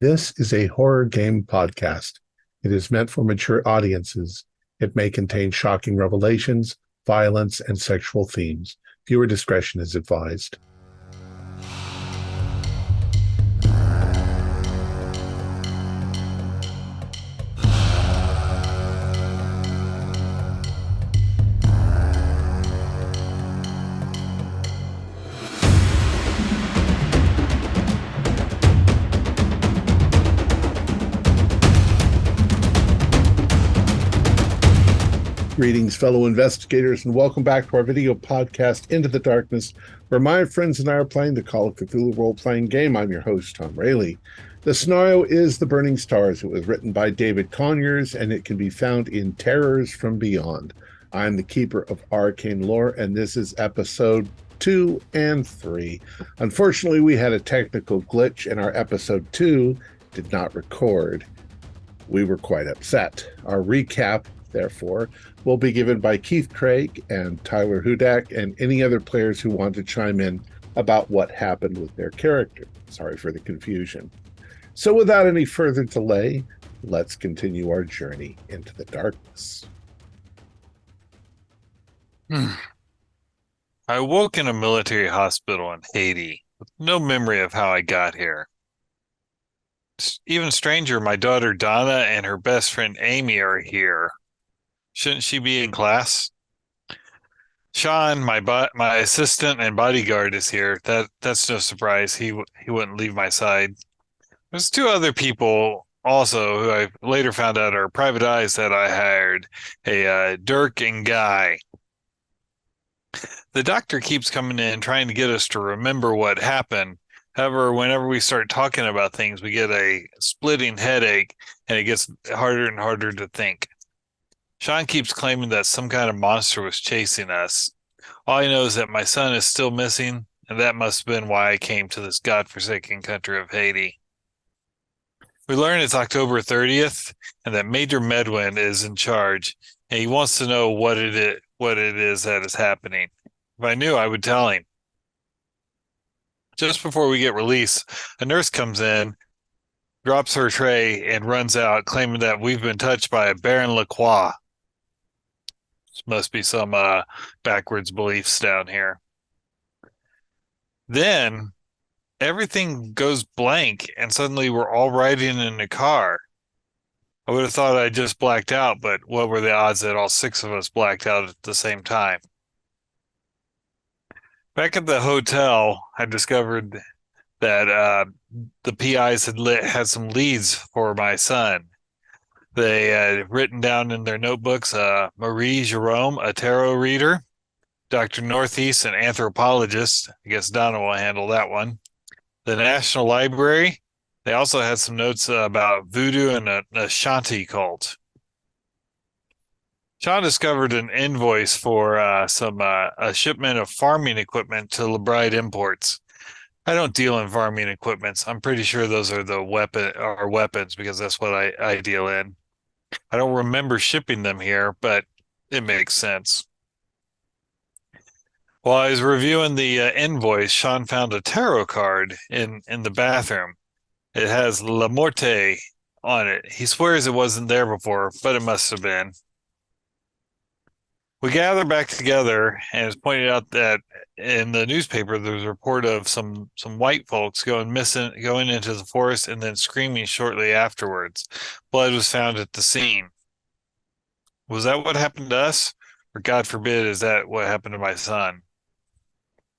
This is a horror game podcast. It is meant for mature audiences. It may contain shocking revelations, violence, and sexual themes. Viewer discretion is advised. Greetings, fellow investigators, and welcome back to our video podcast, Into the Darkness, where my friends and I are playing the Call of Cthulhu role-playing game. I'm your host, Thom Raley. The scenario is The Burning Stars. It was written by David Conyers, and it can be found in Terrors from Beyond. I'm the keeper of arcane lore, and this is episode 2 and 3. Unfortunately, we had a technical glitch, and our episode 2 did not record. We were quite upset. Our recap, therefore, will be given by Keith Craig and Tyler Hudak and any other players who want to chime in about what happened with their character. Sorry for the confusion. So without any further delay, let's continue our journey into the darkness. I woke in a military hospital in Haiti with no memory of how I got here. Even stranger, my daughter Donna and her best friend Amy are here. Shouldn't she be in class? Sean, my assistant and bodyguard, is here. That's no surprise. He wouldn't leave my side. There's two other people also who I later found out are private eyes that I hired. Dirk and Guy. The doctor keeps coming in trying to get us to remember what happened. However, whenever we start talking about things, we get a splitting headache and it gets harder and harder to think. Sean keeps claiming that some kind of monster was chasing us. All I know is that my son is still missing, and that must have been why I came to this godforsaken country of Haiti. We learn it's October 30th, and that Major Medwin is in charge, and he wants to know what it is that is happening. If I knew, I would tell him. Just before we get released, a nurse comes in, drops her tray, and runs out, claiming that we've been touched by a Baron Lacroix. Must be some backwards beliefs down here. Then everything goes blank, and suddenly we're all riding in a car. I would have thought I just blacked out, but what were the odds that all 6 of us blacked out at the same time? Back at the hotel, I discovered that the PIs had some leads for my son. They had written down in their notebooks Marie Jerome, a tarot reader, Dr. Northeast, an anthropologist. I guess Donna will handle that one. The National Library. They also had some notes about voodoo and an Ashanti cult. Sean discovered an invoice for a shipment of farming equipment to LeBride Imports. I don't deal in farming equipments. I'm pretty sure those are weapons because that's what I deal in. I don't remember shipping them here, but it makes sense. While I was reviewing the invoice, Sean found a tarot card in the bathroom. It has La Morte on it. He swears it wasn't there before, but it must have been. We gather back together, and it's pointed out that in the newspaper there was a report of some white folks going into the forest and then screaming shortly afterwards. Blood was found at the scene. Was that what happened to us? Or God forbid, is that what happened to my son?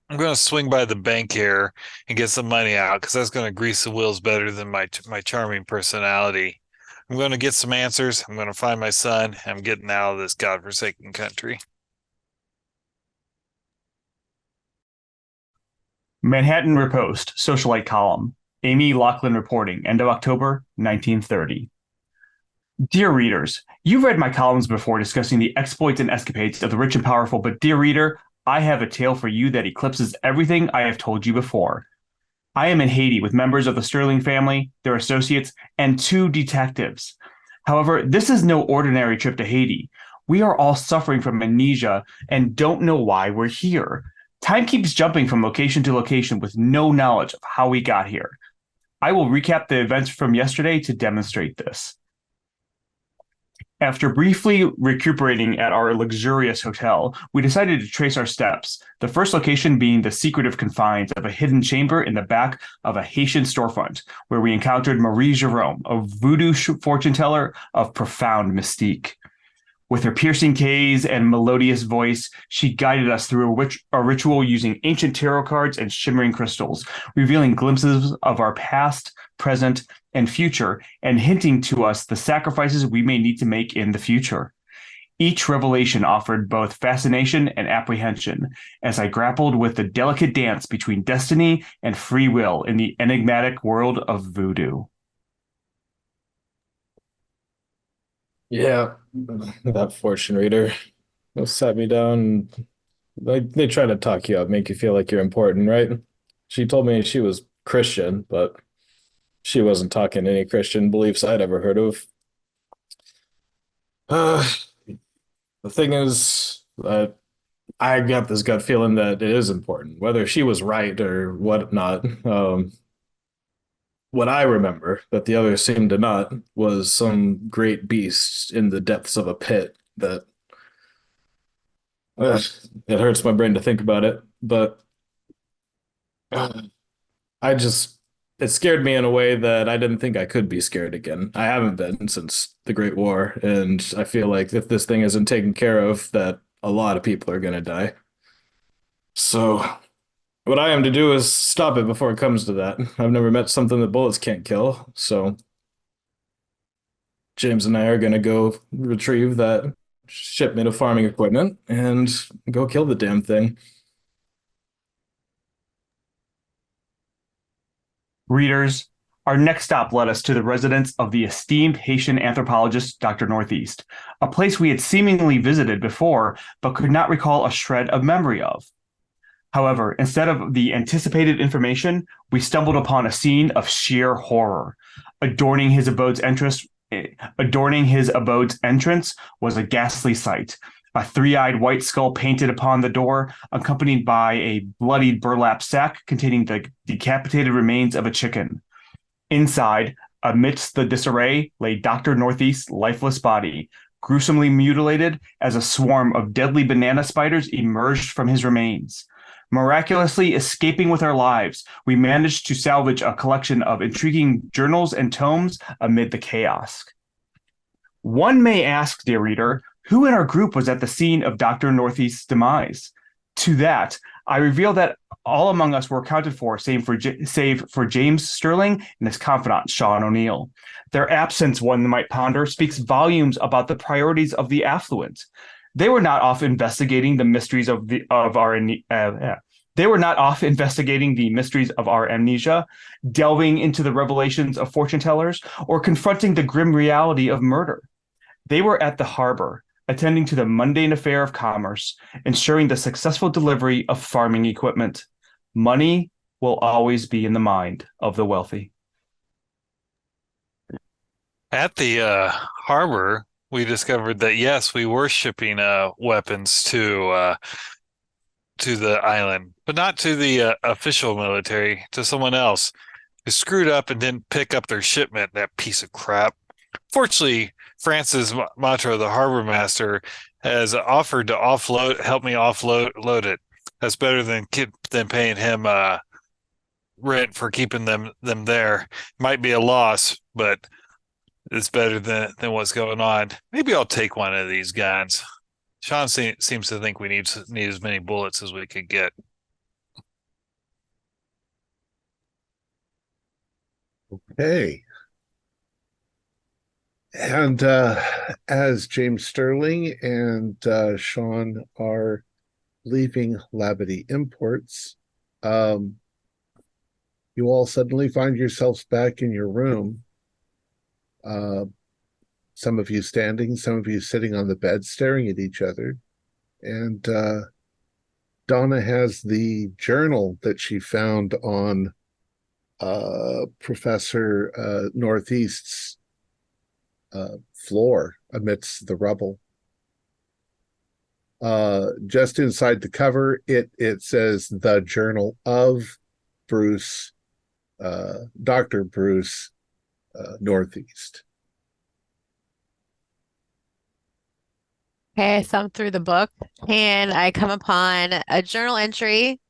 I'm going to swing by the bank here and get some money out because that's going to grease the wheels better than my charming personality. I'm going to get some answers. I'm going to find my son. I'm getting out of this godforsaken country. Manhattan Repost, Socialite Column. Amy Lachlan reporting, end of October, 1930. Dear readers, you've read my columns before discussing the exploits and escapades of the rich and powerful, but dear reader, I have a tale for you that eclipses everything I have told you before. I am in Haiti with members of the Sterling family, their associates, and 2 detectives. However, this is no ordinary trip to Haiti. We are all suffering from amnesia and don't know why we're here. Time keeps jumping from location to location with no knowledge of how we got here. I will recap the events from yesterday to demonstrate this. After briefly recuperating at our luxurious hotel, we decided to trace our steps, the first location being the secretive confines of a hidden chamber in the back of a Haitian storefront, where we encountered Marie Jerome, a voodoo fortune teller of profound mystique. With her piercing gaze and melodious voice, she guided us through a ritual using ancient tarot cards and shimmering crystals, revealing glimpses of our past, present, and future, and hinting to us the sacrifices we may need to make in the future. Each revelation offered both fascination and apprehension, as I grappled with the delicate dance between destiny and free will in the enigmatic world of voodoo. Yeah, that fortune reader sat me down. They try to talk you up, make you feel like you're important, right? She told me she was Christian, but she wasn't talking any Christian beliefs I'd ever heard of. Uh, the thing is, I got this gut feeling that it is important, whether she was right or whatnot. What I remember that the others seemed to not was some great beast in the depths of a pit that uh, it hurts my brain to think about it, but uh, I just it scared me in a way that I didn't think I could be scared again. I haven't been since the Great War, and I feel like if this thing isn't taken care of, that a lot of people are gonna die. So what I am to do is stop it before it comes to that. I've never met something that bullets can't kill, so James and I are gonna go retrieve that shipment of farming equipment and go kill the damn thing. Readers, our next stop led us to the residence of the esteemed Haitian anthropologist Dr. Northeast, a place we had seemingly visited before but could not recall a shred of memory of. However, instead of the anticipated information, we stumbled upon a scene of sheer horror. Adorning his abode's entrance was a ghastly sight. A three-eyed white skull painted upon the door, accompanied by a bloodied burlap sack containing the decapitated remains of a chicken. Inside, amidst the disarray, lay Dr. Northeast's lifeless body, gruesomely mutilated as a swarm of deadly banana spiders emerged from his remains. Miraculously escaping with our lives, we managed to salvage a collection of intriguing journals and tomes amid the chaos. One may ask, dear reader, who in our group was at the scene of Dr. Northeast's demise? To that, I reveal that all among us were accounted for, save for James Sterling and his confidant, Sean O'Neill. Their absence, one might ponder, speaks volumes about the priorities of the affluent. They were not off investigating the mysteries of our amnesia, delving into the revelations of fortune tellers, or confronting the grim reality of murder. They were at the harbor, attending to the mundane affair of commerce, ensuring the successful delivery of farming equipment. Money will always be in the mind of the wealthy. At the harbor, we discovered that yes, we were shipping weapons to the island, but not to the official military, to someone else who screwed up and didn't pick up their shipment. That piece of crap. Fortunately, Francis Matra, the harbor master, has offered to help me offload it. That's better than paying him rent for keeping them there. Might be a loss, but it's better than what's going on. Maybe I'll take one of these guns. Sean seems to think we need as many bullets as we could get. Okay. And as James Sterling and Sean are leaving Labadee Imports, you all suddenly find yourselves back in your room. Some of you standing, some of you sitting on the bed staring at each other. And Donna has the journal that she found on Professor Northeast's floor amidst the rubble. Just inside the cover, it says the Journal of Bruce Dr. Bruce northeast. Okay, I thumb through the book and I come upon a journal entry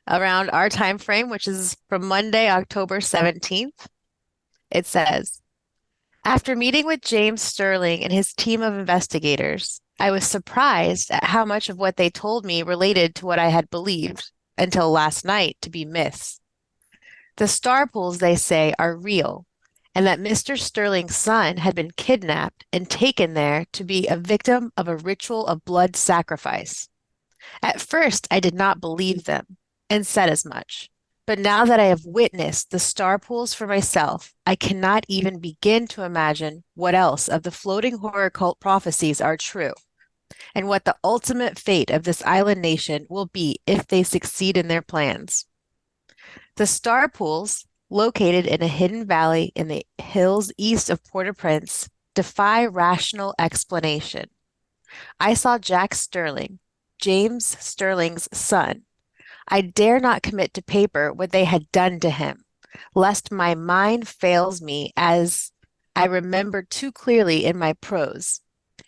around our time frame, which is from Monday, October 17th. It says, after meeting with James Sterling and his team of investigators, I was surprised at how much of what they told me related to what I had believed until last night to be myths. The star pools, they say, are real, and that Mr. Sterling's son had been kidnapped and taken there to be a victim of a ritual of blood sacrifice. At first, I did not believe them and said as much. But now that I have witnessed the star pools for myself, I cannot even begin to imagine what else of the floating horror cult prophecies are true, and what the ultimate fate of this island nation will be if they succeed in their plans. The star pools, located in a hidden valley in the hills east of Port-au-Prince, defy rational explanation. I saw Jack Sterling, James Sterling's son. I dare not commit to paper what they had done to him, lest my mind fails me as I remember too clearly in my prose,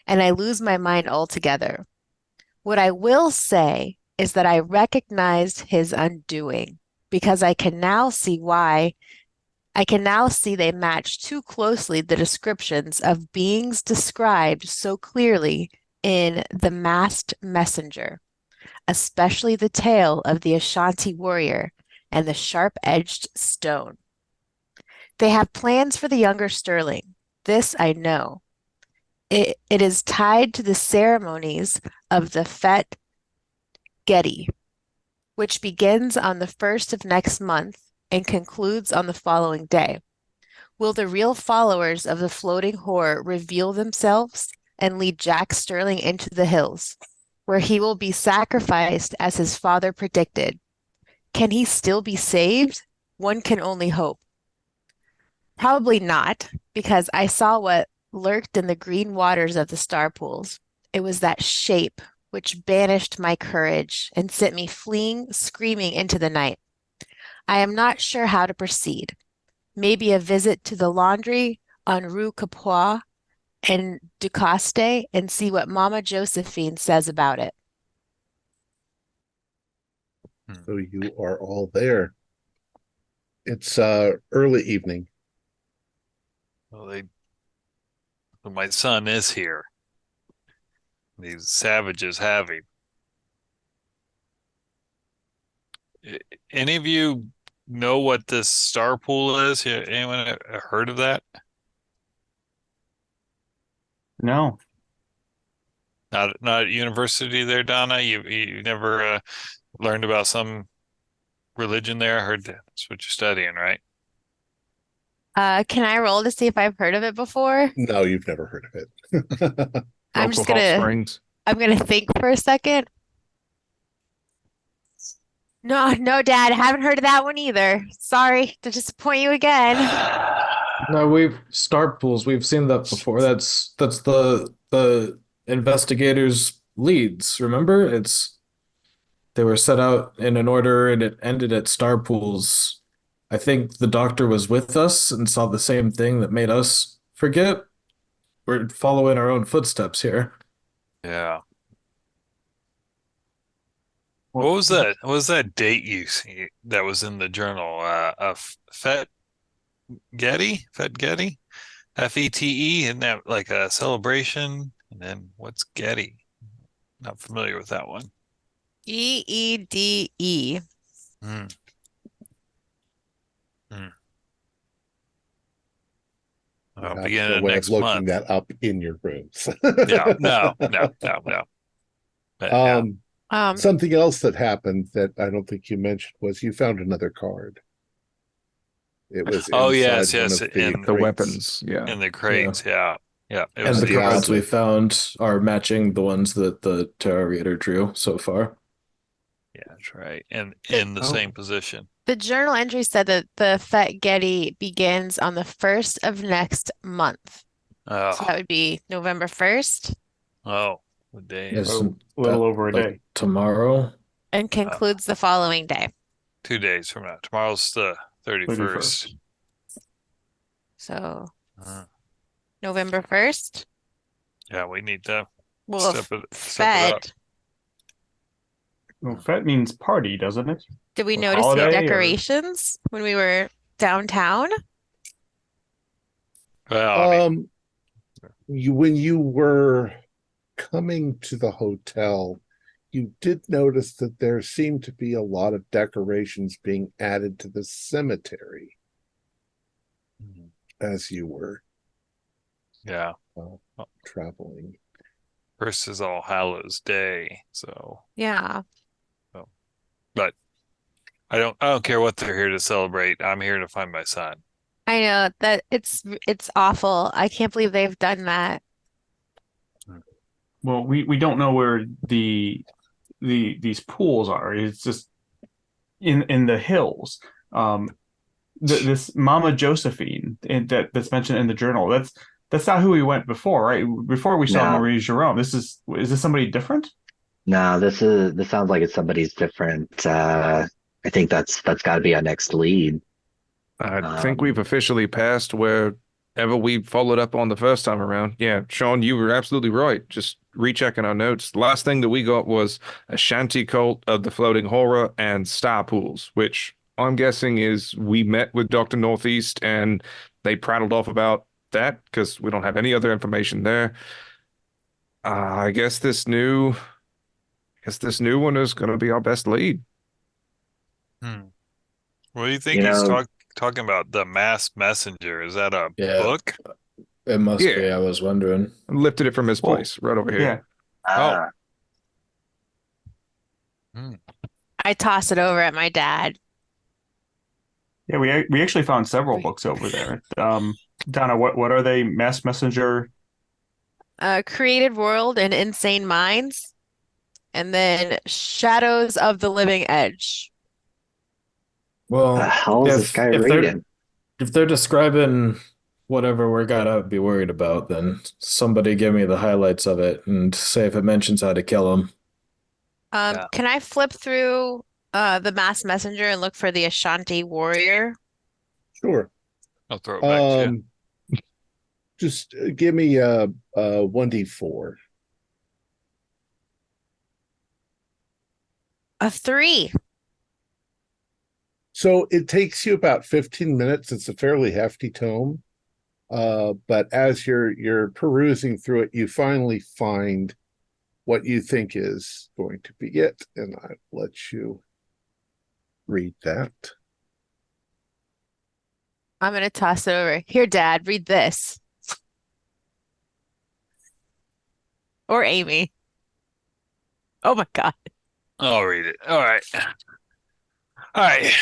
and I lose my mind altogether. What I will say is that I recognized his undoing, because I can now see they match too closely the descriptions of beings described so clearly in The Masked Messenger, especially the tale of the Ashanti warrior and the sharp-edged stone. They have plans for the younger Sterling. This I know. It is tied to the ceremonies of the Fete Gedi, which begins on the 1st of next month and concludes on the following day. Will the real followers of the floating horror reveal themselves and lead Jack Sterling into the hills, where he will be sacrificed as his father predicted? Can he still be saved? One can only hope. Probably not, because I saw what lurked in the green waters of the star pools. It was that shape which banished my courage and sent me fleeing, screaming into the night. I am not sure how to proceed. Maybe a visit to the laundry on Rue Capois and Ducaste and see what Mama Josephine says about it. So you are all there. It's early evening. Well, my son is here. These savages have him. Any of you know what this star pool is? Anyone heard of that? No. Not at university there, Donna. You never learned about some religion there? I heard that's what you're studying, right? Can I roll to see if I've heard of it before? No, you've never heard of it. I'm just gonna Springs. I'm gonna think for a second. No, Dad, I haven't heard of that one either. Sorry to disappoint you again. No, we've star pools. We've seen that before. That's the investigators' leads. Remember? They were set out in an order and it ended at star pools. I think the doctor was with us and saw the same thing that made us forget. We're following our own footsteps here. Yeah. What was that? What was that date you see that was in the journal? Fete Getty? Fete Getty? Fete? Isn't that like a celebration? And then what's Getty? Not familiar with that one. EEDE. Hmm. Hmm. You have Beginning no of way next of looking month. that up in your rooms. Yeah, no. But, yeah. Something else that happened that I don't think you mentioned was you found another card. It was Oh, inside yes, one of in The crates. weapons, yeah. In the crates, yeah. It And was the the cards opposite. we found are matching the ones that the tarot reader drew so far. Yeah, that's right. And in the same position. The journal entry said that the Fete Gedi begins on the 1st of next month. So that Oh, would be November 1st the day is Isn't A little that over a like day. tomorrow? and concludes the following day. 2 days from now. Tomorrow's the 31st. So Uh, November 1st, yeah, we need to well, step it up. Fed. Well, Fet means party, doesn't it? Did we Or notice the holiday, or- decorations when we were downtown? Well, I mean, When you were coming to the hotel, you did notice that there seemed to be a lot of decorations being added to the cemetery as you were yeah. traveling. First is All Hallows Day, so Yeah. but I don't care what they're here to celebrate. I'm here to find my son. I know that it's awful. I can't believe they've done that. Well, we don't know where these pools are. It's just in the hills. This Mama Josephine that's mentioned in the journal. That's not who we went before, right? Before we saw No. Marie Jerome. Is this somebody different? No, this sounds like it's somebody's different. I think that's got to be our next lead. I think we've officially passed wherever we followed up on the first time around. Yeah, Sean, you were absolutely right. Just rechecking our notes. The last thing that we got was a shanty cult of the floating horror and star pools, which I'm guessing is we met with Dr. Northeast and they prattled off about that because we don't have any other information there. I guess this new one is going to be our best lead. What do you think he's talking about? The Mass Messenger. Is that a Yeah. book? It must Yeah. be. I was wondering. I lifted it from his Well, place right over here. Yeah. I toss it over at my dad. Yeah, we actually found several books over there. Donna, what are they? Mass Messenger. Created World and Insane Minds, and then Shadows of the Living Edge. What the Well, hell is this guy if reading? they're describing whatever we're gonna be worried about, then somebody give me the highlights of it and say if it mentions how to kill him. Yeah. Can I flip through the Mass Messenger and look for the Ashanti warrior? Sure. I'll throw it back to you. Just give me a 1d4. A 3. So it takes you about 15 minutes. It's a fairly hefty tome. But as you're perusing through it, you finally find what you think is going to be it. And I'll let you read that. I'm gonna toss it over. Here, Dad, read this. Or Amy. Oh my God. I'll read it. All right. All right.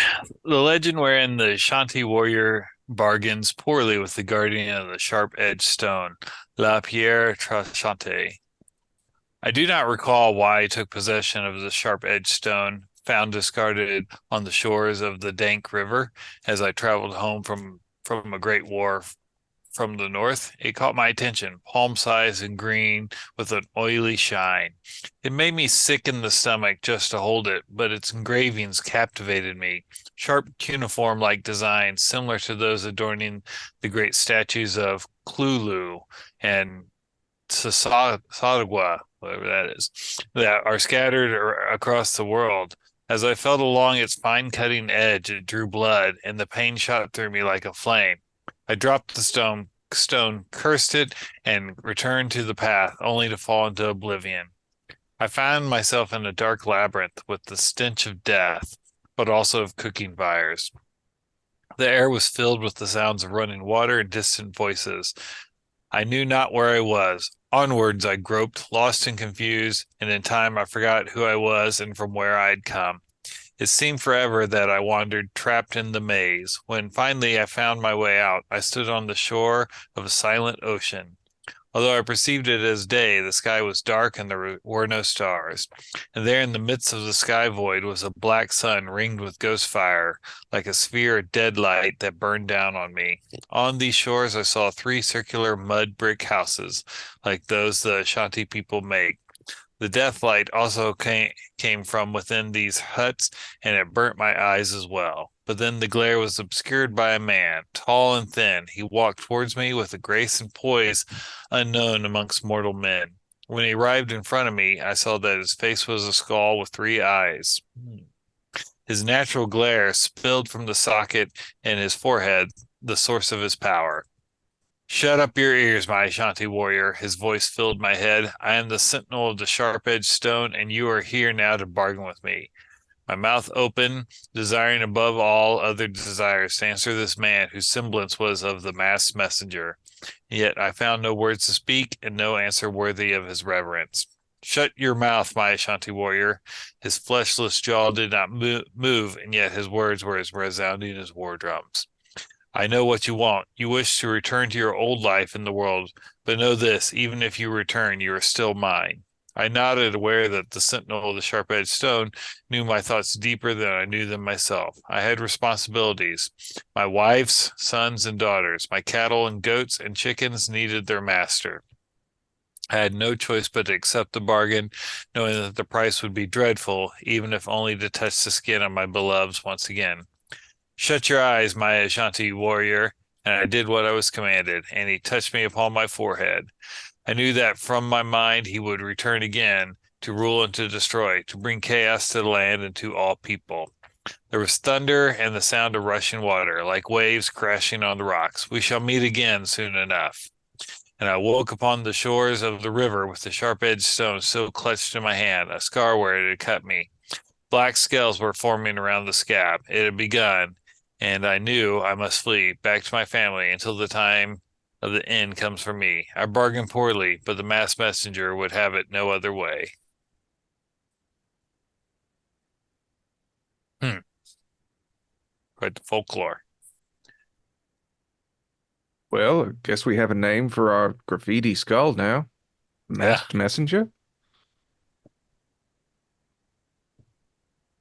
The legend wherein the Shanti warrior bargains poorly with the guardian of the sharp-edged stone, La Pierre Tranchante. I do not recall why I took possession of the sharp-edged stone found discarded on the shores of the dank river as I traveled home from a great war from the north. It caught my attention, palm-sized and green with an oily shine. It made me sick in the stomach just to hold it, but its engravings captivated me. Sharp cuneiform-like designs similar to those adorning the great statues of Cthulhu and Sasagwa, whatever that is, that are scattered across the world. As I felt along its fine cutting edge, it drew blood, and the pain shot through me like a flame. I dropped the stone, cursed it, and returned to the path, only to fall into oblivion. I found myself in a dark labyrinth with the stench of death, but also of cooking fires. The air was filled with the sounds of running water and distant voices. I knew not where I was. Onwards I groped, lost and confused, and in time I forgot who I was and from where I had come. It seemed forever that I wandered, trapped in the maze. When finally I found my way out, I stood on the shore of a silent ocean. Although I perceived it as day, the sky was dark and there were no stars. And there in the midst of the sky void was a black sun ringed with ghost fire, like a sphere of dead light that burned down on me. On these shores I saw 3 circular mud brick houses, like those the Ashanti people make. The death light also came from within these huts, and it burnt my eyes as well. but then the glare was obscured by a man, tall and thin. He walked towards me with a grace and poise unknown amongst mortal men. When he arrived in front of me, I saw that his face was a skull with 3 eyes. His natural glare spilled from the socket in his forehead, the source of his power. Shut up your ears, my Ashanti warrior. His voice filled my head. I am the sentinel of the sharp-edged stone, and you are here now to bargain with me. My mouth open, desiring above all other desires to answer this man whose semblance was of the masked messenger. Yet I found no words to speak, and no answer worthy of his reverence. Shut your mouth, my Ashanti warrior. His fleshless jaw did not move, and yet his words were as resounding as war drums. I know what you want. You wish to return to your old life in the world, but know this, even if you return, you are still mine. I nodded, aware that the sentinel of the sharp-edged stone knew my thoughts deeper than I knew them myself. I had responsibilities. My wives, sons, and daughters, my cattle and goats and chickens needed their master. I had no choice but to accept the bargain, knowing that the price would be dreadful, even if only to touch the skin of my beloveds once again. Shut your eyes, my Ashanti warrior, and I did what I was commanded, and he touched me upon my forehead. I knew that from my mind he would return again to rule and to destroy, to bring chaos to the land and to all people. There was thunder and the sound of rushing water, like waves crashing on the rocks. We shall meet again soon enough. And I woke upon the shores of the river with the sharp-edged stone still clutched in my hand, a scar where it had cut me. Black scales were forming around the scab. It had begun, and I knew I must flee back to my family until the time of the end comes for me. I bargained poorly, but the masked messenger would have it no other way. Quite the folklore. Well, I guess we have a name for our graffiti skull now. Masked Messenger?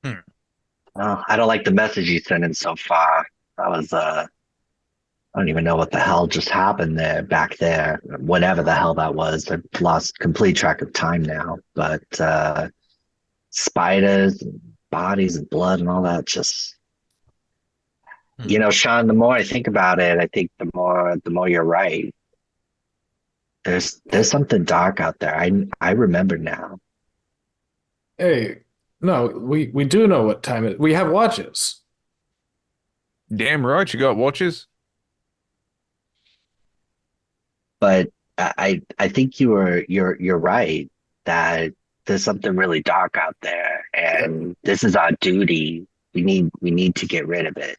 I don't like the message you sent in so far. That was I don't even know what the hell just happened there back there. Whatever the hell that was. I've lost complete track of time now. But spiders, bodies and blood and all that just Sean, the more I think about it, I think the more you're right. There's something dark out there. I remember now. Hey, no, we do know what time it is. We have watches. Damn right, you got watches. But I think you're right that there's something really dark out there, and this is our duty. We need to get rid of it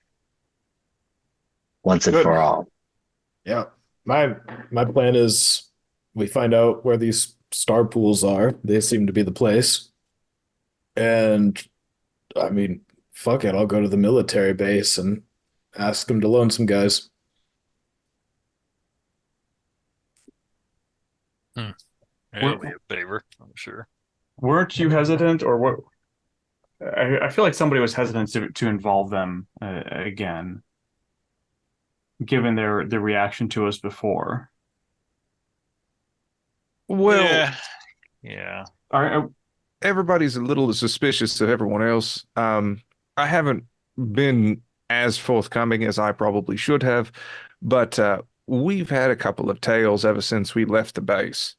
once and for all. Yeah. My plan is we find out where these star pools are. They seem to be the place. And I mean, fuck it, I'll go to the military base and ask them to loan some guys. It'll be a favor, I'm sure. Weren't you hesitant, or what? I feel like somebody was hesitant to involve them again, given their reaction to us before. Well, yeah. Everybody's a little suspicious of everyone else. I haven't been as forthcoming as I probably should have, but we've had a couple of tales ever since we left the base.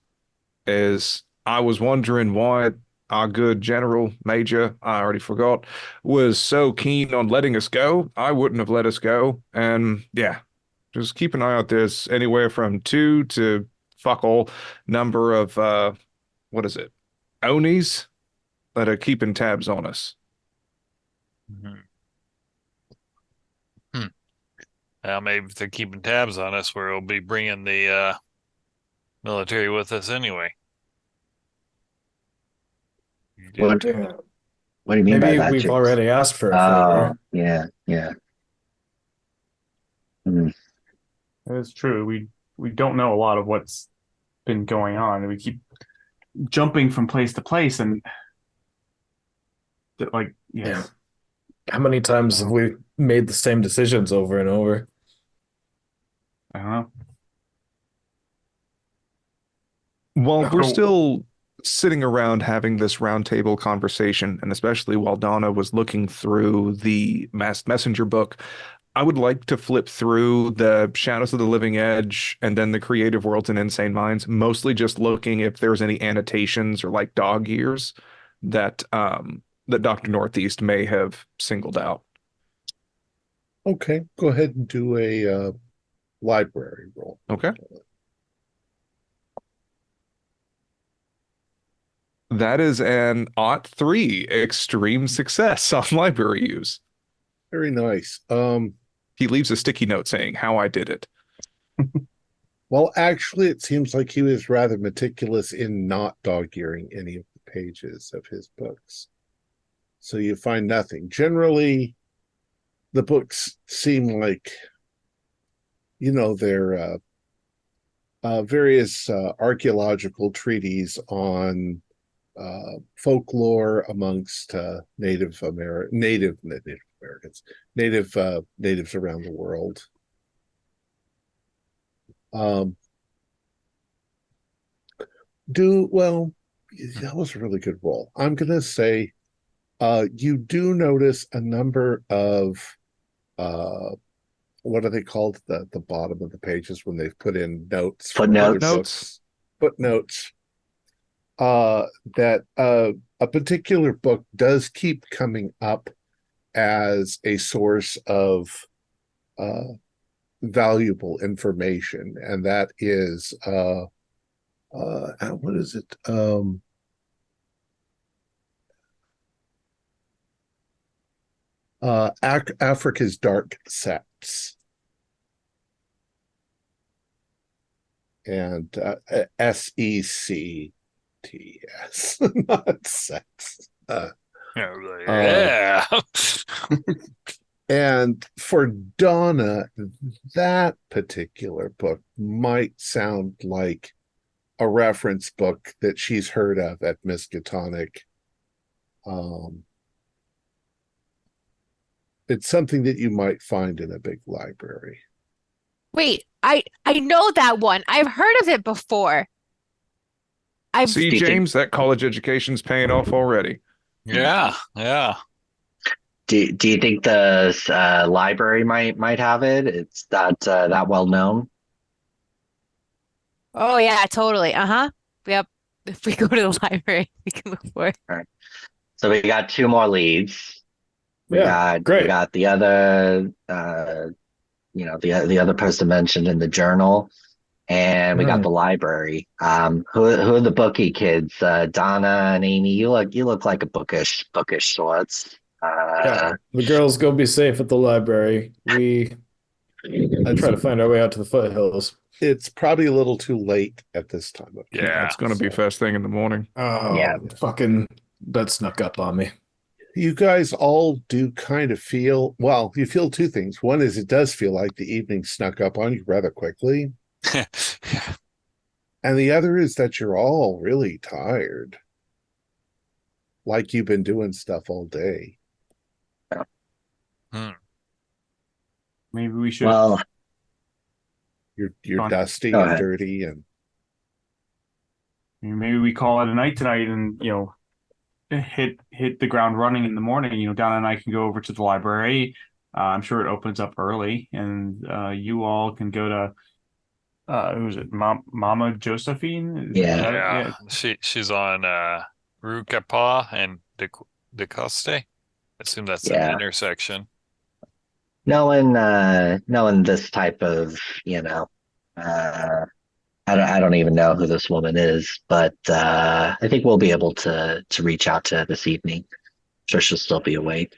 As I was wondering why our good General Major, I already forgot, was so keen on letting us go. I wouldn't have let us go. And yeah, just keep an eye out. There's anywhere from 2 to fuck all number of, what is it? Onis that are keeping tabs on us. Well, maybe if they're keeping tabs on us, we'll be bringing the military with us anyway. What do you mean by Maybe that, we've James? already asked for a favor. Yeah. Mm. It's true. We don't know a lot of what's been going on. We keep jumping from place to place, and Yeah. How many times have we made the same decisions over and over? I don't know. Well, we're still sitting around having this roundtable conversation, and especially while Donna was looking through the Masked Messenger book, I would like to flip through the Shadows of the Living Edge and then the Creative Worlds and Insane Minds, mostly just looking if there's any annotations or like dog ears that that Dr. Northeast may have singled out. Okay, go ahead and do a library roll. Okay. That is an /3 extreme success on library use. Very nice. He leaves a sticky note saying how I did it. Well, actually, it seems like he was rather meticulous in not dog-earing any of the pages of his books. So you find nothing. Generally, the books seem like, they're various archaeological treaties on folklore amongst natives around the world. That was a really good roll. I'm gonna say you do notice a number of what are they called, the bottom of the pages when they've put in notes, Footnotes. Footnotes. That a particular book does keep coming up as a source of valuable information, and that is what is it? Africa's Dark Sects. And SECTS, not sex. Yeah. And for Donna, that particular book might sound like a reference book that she's heard of at Miskatonic. It's something that you might find in a big library. Wait, I know that one. I've heard of it before. See, James, that college education's paying off already. Yeah. Do you think the library might have it? It's that well known. Oh yeah, totally. Uh-huh. Yep. If we go to the library, we can look for it. All right. So we got two more leads. We got the other the other person mentioned in the journal, and we got the library. Who are the bookie kids? Donna and Amy. You look like a bookish sorts. The girls go be safe at the library. I try to find our way out to the foothills. It's probably a little too late at this time of Yeah. Yeah, it's going to be first thing in the morning. Oh, Yeah. Fucking that snuck up on me. You guys all do kind of feel, well, you feel two things. One is it does feel like the evening snuck up on you rather quickly. And the other is that you're all really tired. Like you've been doing stuff all day. Maybe we should. Well, You're dusty Go and ahead. dirty, and Maybe we call it a night tonight, and hit the ground running in the morning. Donna and I can go over to the library. I'm sure it opens up early, and you all can go to who is it, Mama Josephine? Yeah. She's on Rue Capa and De Coste. I assume that's an intersection. knowing this type of I don't even know who this woman is, but I think we'll be able to reach out to her this evening. Sure, she'll still be awake.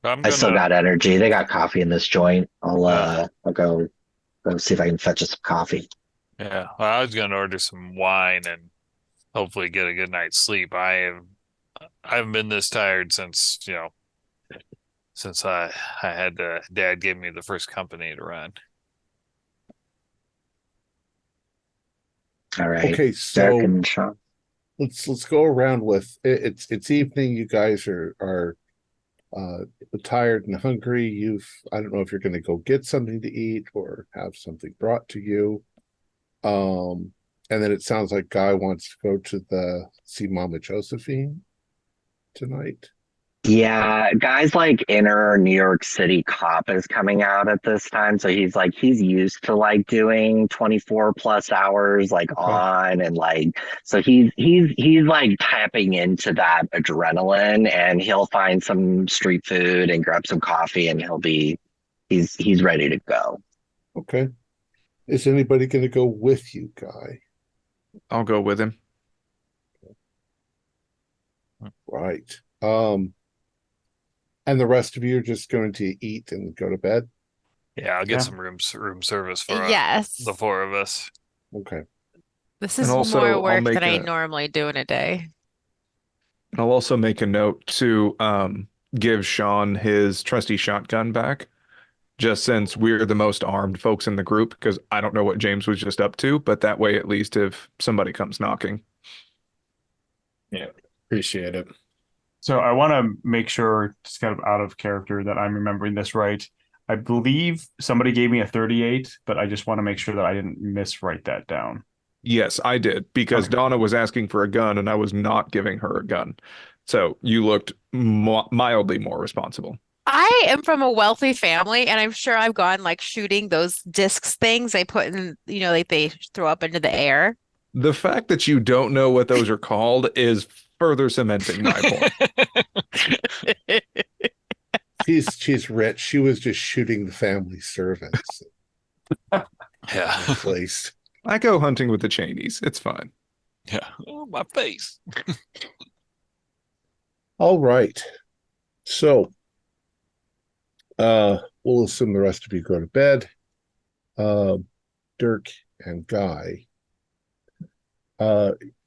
I still got energy. They got coffee in this joint. I'll go see if I can fetch us some coffee. Yeah, well, I was going to order some wine and hopefully get a good night's sleep. I haven't been this tired since I had Dad gave me the first company to run. All right. okay, Derek so and Sean. let's go around with it's evening. You guys are tired and hungry. I don't know if you're going to go get something to eat or have something brought to you. And then it sounds like Guy wants to go to see Mama Josephine tonight. Yeah, guys like inner New York City cop is coming out at this time. So he's used to like doing 24 plus hours like Okay. on and like so he's like tapping into that adrenaline and he'll find some street food and grab some coffee and he's ready to go. Okay. Is anybody going to go with you, Guy? I'll go with him. Right. And the rest of you are just going to eat and go to bed? Yeah, I'll get Yeah. some room service for Yes. the four of us. Okay. This And is also, more I'll work make than I a- normally do in a day. I'll also make a note to give Sean his trusty shotgun back, just since we're the most armed folks in the group, because I don't know what James was just up to, but that way, at least if somebody comes knocking. Yeah, appreciate it. So I want to make sure, just kind of out of character, that I'm remembering this right. I believe somebody gave me a 38, but I just want to make sure that I didn't miswrite that down. Yes, I did, because Okay. Donna was asking for a gun and I was not giving her a gun. So you looked mildly more responsible. I am from a wealthy family, and I'm sure I've gone like shooting those discs things they put in, like they throw up into the air. The fact that you don't know what those are called is further cementing my point. She's rich. She was just shooting the family servants. Yeah. Placed. I go hunting with the Cheneys. It's fine. Yeah. Oh, my face. All right. So we'll assume the rest of you go to bed. Dirk and Guy.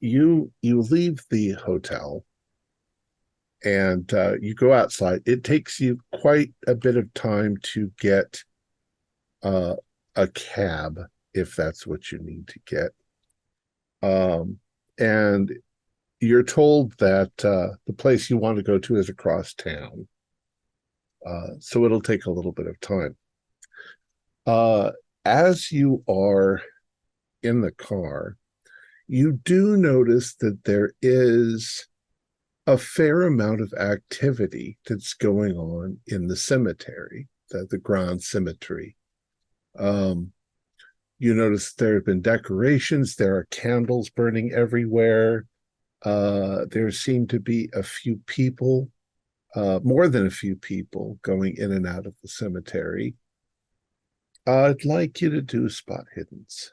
You leave the hotel and you go outside. It takes you quite a bit of time to get a cab, if that's what you need to get. And you're told that the place you want to go to is across town. So it'll take a little bit of time. As you are in the car, you do notice that there is a fair amount of activity that's going on in the cemetery, the Grand Cemetery. You notice there have been decorations, there are candles burning everywhere. There seem to be a few people, more than a few people, going in and out of the cemetery. I'd like you to do spot hiddens.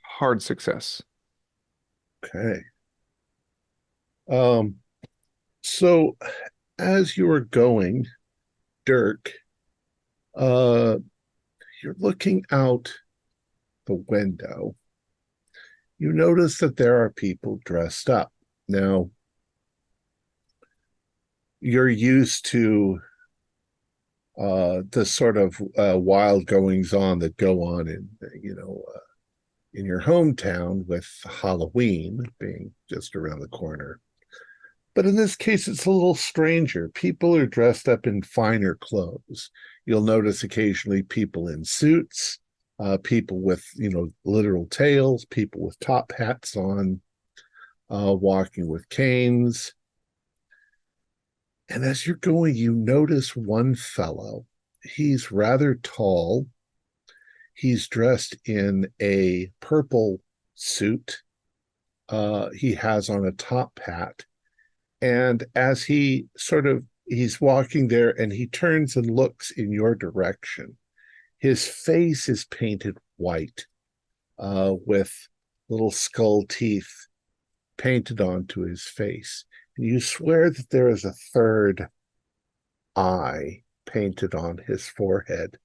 Hard success. Okay. So as you are going, Dirk, you're looking out the window. You notice that there are people dressed up. Now, you're used to the sort of wild goings on that go on in your hometown, with Halloween being just around the corner. But in this case, it's a little stranger. People are dressed up in finer clothes. You'll notice occasionally people in suits, people with, literal tails, people with top hats on, walking with canes. And as you're going, you notice one fellow. He's rather tall. He's dressed in a purple suit. He has on a top hat. And as he's walking there and he turns and looks in your direction, his face is painted white, with little skull teeth painted onto his face. And you swear that there is a third eye painted on his forehead.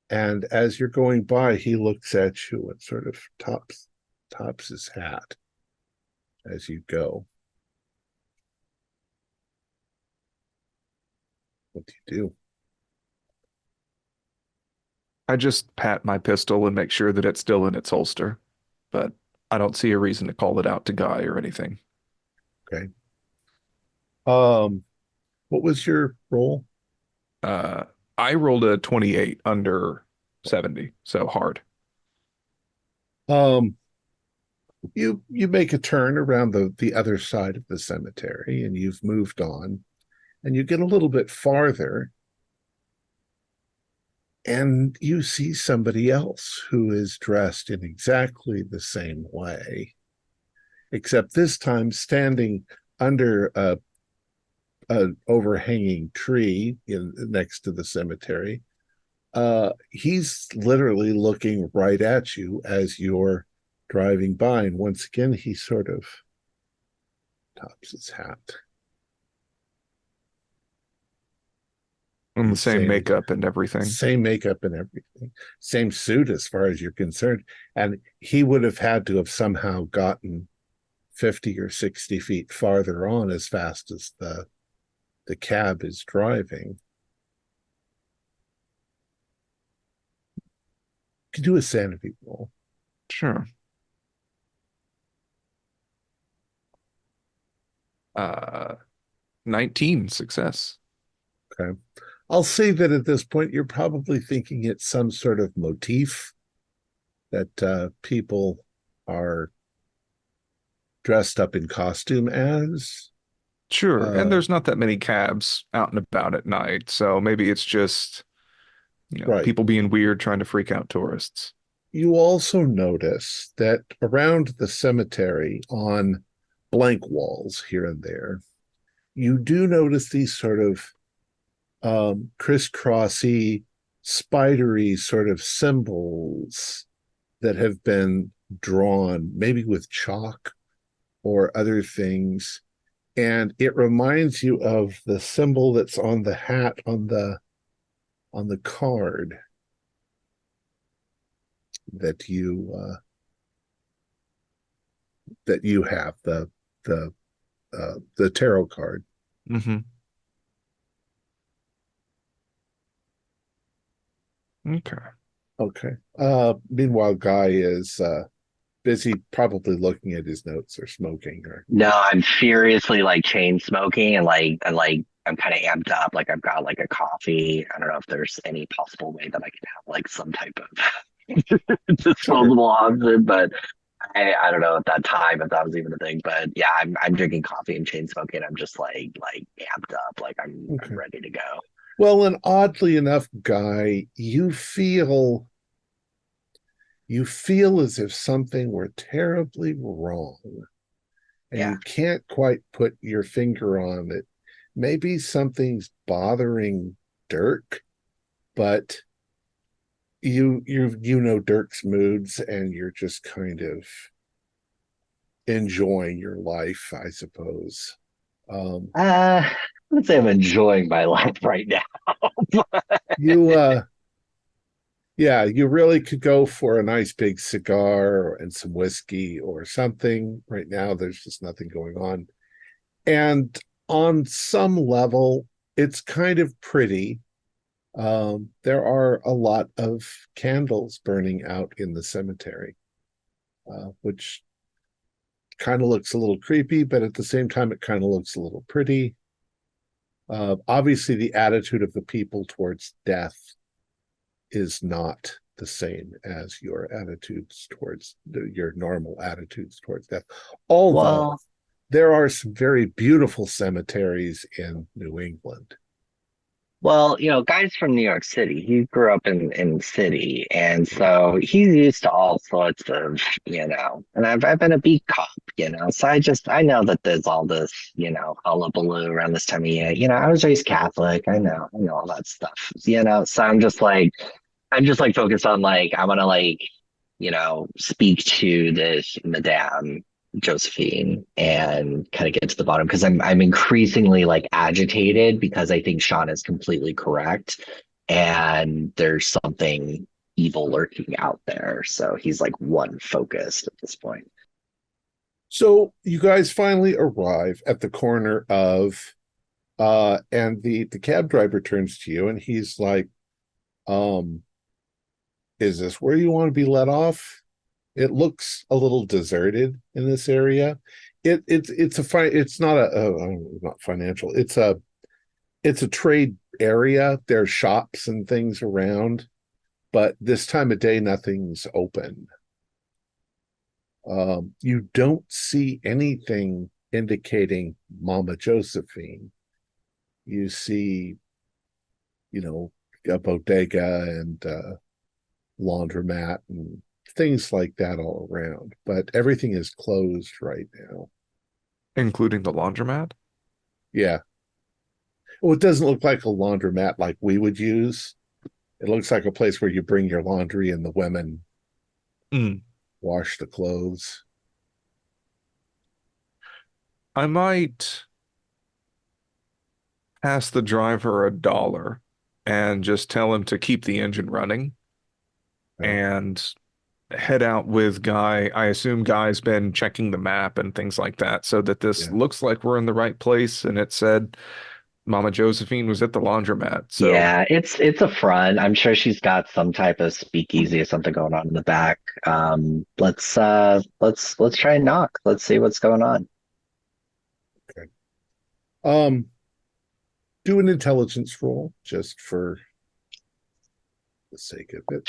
And as you're going by, he looks at you and sort of tops his hat as you go. What do you do? I just pat my pistol and make sure that it's still in its holster, but I don't see a reason to call it out to Guy or anything. Okay. What was your roll? I rolled a 28 under 70, so hard. You make a turn around the other side of the cemetery, and you've moved on, and you get a little bit farther, and you see somebody else who is dressed in exactly the same way, except this time standing under a overhanging tree next to the cemetery. He's literally looking right at you as you're driving by, and once again he sort of tops his hat. And the same makeup and everything. Same makeup and everything. Same suit as far as you're concerned. And he would have had to have somehow gotten 50 or 60 feet farther on as fast as the cab is driving. You can do a sanity roll. Sure. 19 success. Okay. I'll say that at this point, you're probably thinking it's some sort of motif that people are dressed up in costume as. Sure. And there's not that many cabs out and about at night. So maybe it's just, right, people being weird trying to freak out tourists. You also notice that around the cemetery on blank walls here and there, you do notice these sort of crisscrossy, spidery sort of symbols that have been drawn, maybe with chalk or other things. And it reminds you of the symbol that's on the hat on the card that you have, the tarot card. Mm-hmm. Okay. Meanwhile, Guy is busy probably looking at his notes or smoking or No, I'm furiously like chain smoking and I'm kind of amped up. Like I've got like a coffee. I don't know if there's any possible way that I can have like some type of disposable option, but I don't know at that time if that was even a thing. But yeah, I'm drinking coffee and chain smoking. I'm just like amped up. Like I'm ready to go. Well, and oddly enough, Guy, you feel as if something were terribly wrong, and you can't quite put your finger on it. Maybe something's bothering Dirk, but you know Dirk's moods, and you're just kind of enjoying your life, I suppose. I would say I'm enjoying my life right now. You really could go for a nice big cigar and some whiskey or something. Right now, there's just nothing going on. And on some level, it's kind of pretty. There are a lot of candles burning out in the cemetery, which kind of looks a little creepy, but at the same time, it kind of looks a little pretty. Obviously, the attitude of the people towards death is not the same as your attitudes towards your normal attitudes towards death. Although there are some very beautiful cemeteries in New England. Well, Guy's from New York City. He grew up in the city, and so he's used to all sorts of, and I've been a beat cop, so I know that there's all this, hullabaloo around this time of year. I was raised Catholic. I know all that stuff, so I'm just focused on I want to speak to this Madame Josephine and kind of get to the bottom, because I'm increasingly agitated because I think Sean is completely correct and there's something evil lurking out there. So he's one focused at this point. So you guys finally arrive at the corner of and the cab driver turns to you and he's like, is this where you want to be let off? It looks a little deserted in this area. It's not financial. it's a trade area. There's shops and things around, but this time of day, nothing's open. You don't see anything indicating Mama Josephine. You see, a bodega and laundromat and things like that all around, but everything is closed right now. Including the laundromat? Yeah. Well, it doesn't look like a laundromat like we would use. It looks like a place where you bring your laundry and the women wash the clothes. I might pass the driver $1 and just tell him to keep the engine running and head out with Guy. I assume Guy's been checking the map and things like that so that this looks like we're in the right place, and it said Mama Josephine was at the laundromat. So yeah, it's a front. I'm sure she's got some type of speakeasy or something going on in the back. Let's try and knock. Let's see what's going on. Okay. Do an intelligence roll just for the sake of it.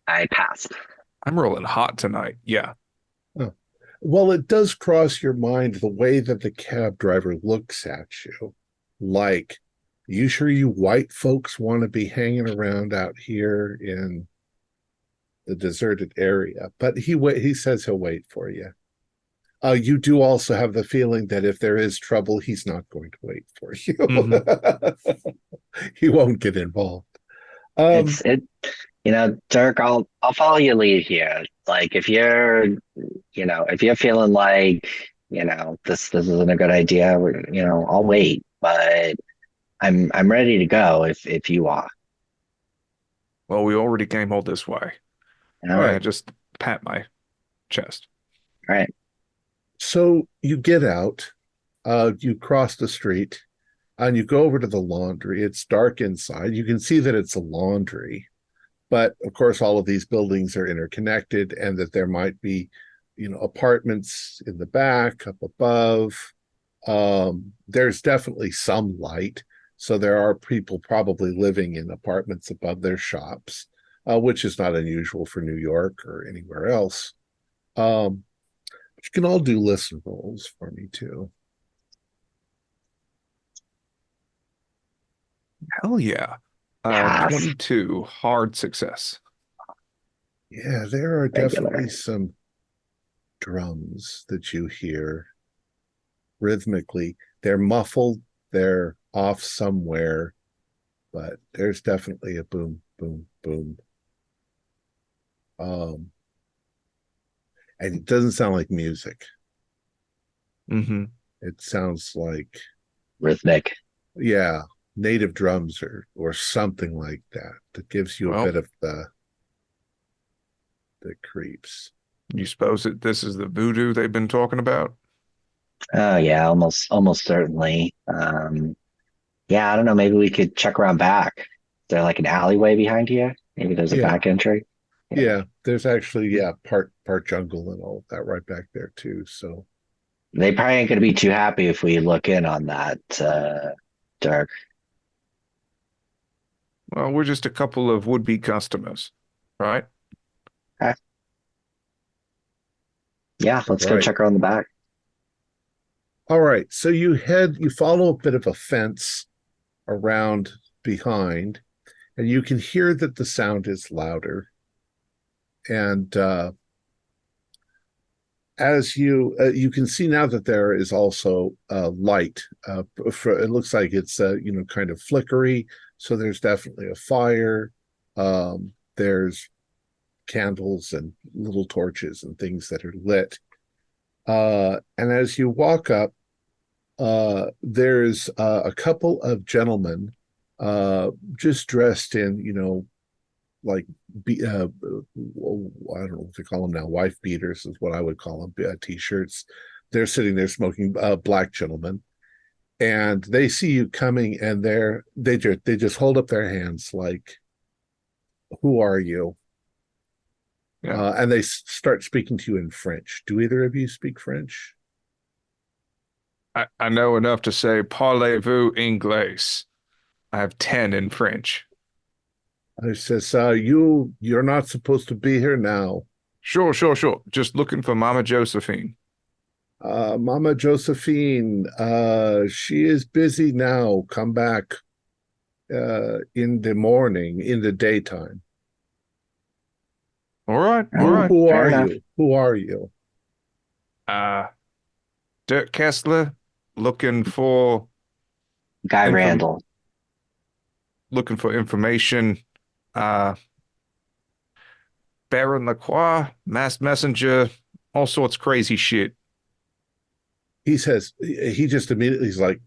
I passed. I'm rolling hot tonight. Yeah. Oh. Well, it does cross your mind the way that the cab driver looks at you. Like, you sure you white folks want to be hanging around out here in the deserted area? But he says he'll wait for you. You do also have the feeling that if there is trouble, he's not going to wait for you. Mm-hmm. He won't get involved. Dirk, I'll follow your lead here. Like if you're feeling like, this isn't a good idea, I'll wait, but I'm ready to go if you are. Well, we already came all this way. All right. Just pat my chest. All right. So you get out, you cross the street, and you go over to the laundry. It's dark inside. You can see that it's a laundry, but of course, all of these buildings are interconnected, and that there might be, apartments in the back, up above. There's definitely some light, so there are people probably living in apartments above their shops, which is not unusual for New York or anywhere else. You can all do listen rolls for me too. Hell yeah. 22, hard success. Yeah, there are definitely some drums that you hear rhythmically. They're muffled, they're off somewhere, but there's definitely a boom, boom, boom. And it doesn't sound like music. Mm-hmm. It sounds like rhythmic. Yeah, native drums or something like that. That gives you a bit of the creeps. You suppose that this is the voodoo they've been talking about? Oh yeah, almost certainly. Yeah, I don't know. Maybe we could check around back. Is there like an alleyway behind here? Maybe there's a back entry. Yeah, there's actually part jungle and all of that right back there too. So they probably ain't gonna be too happy if we look in on that, Dirk. Well, we're just a couple of would-be customers, right? Okay. Yeah, let's go check around the back. All right, so you follow a bit of a fence around behind, and you can hear that the sound is louder. And as you can see now that there is also light. It looks like it's kind of flickery, so there's definitely a fire. There's candles and little torches and things that are lit. And as you walk up, there's a couple of gentlemen just dressed in, like I don't know what they call them now. Wife beaters is what I would call them. T-shirts. They're sitting there smoking. Black gentlemen, and they see you coming, and they just hold up their hands like, "Who are you?" Yeah. And they start speaking to you in French. Do either of you speak French? I know enough to say parlez-vous anglais. I have 10 in French. He says, you're not supposed to be here now. Sure, sure, sure. Just looking for Mama Josephine. Mama Josephine, she is busy now. Come back in the morning, in the daytime. All right, all Oh, right. Who fair are enough. you? Who are you? Dirk Kessler, looking for Guy Inform- Randall. looking for information. Baron Lacroix, masked messenger, all sorts of crazy shit. He says, he just immediately is like,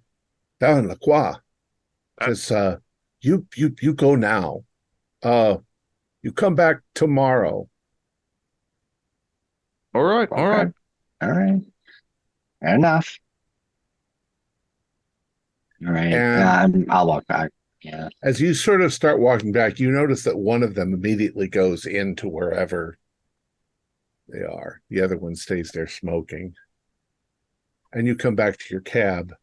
Baron Lacroix. Says, you go now. You come back tomorrow. All right, all right. All right. Fair enough. All right. And I'll walk back. Yeah. as you sort of start walking back, you notice that one of them immediately goes into wherever they are. The other one stays there smoking. And you come back to your cab.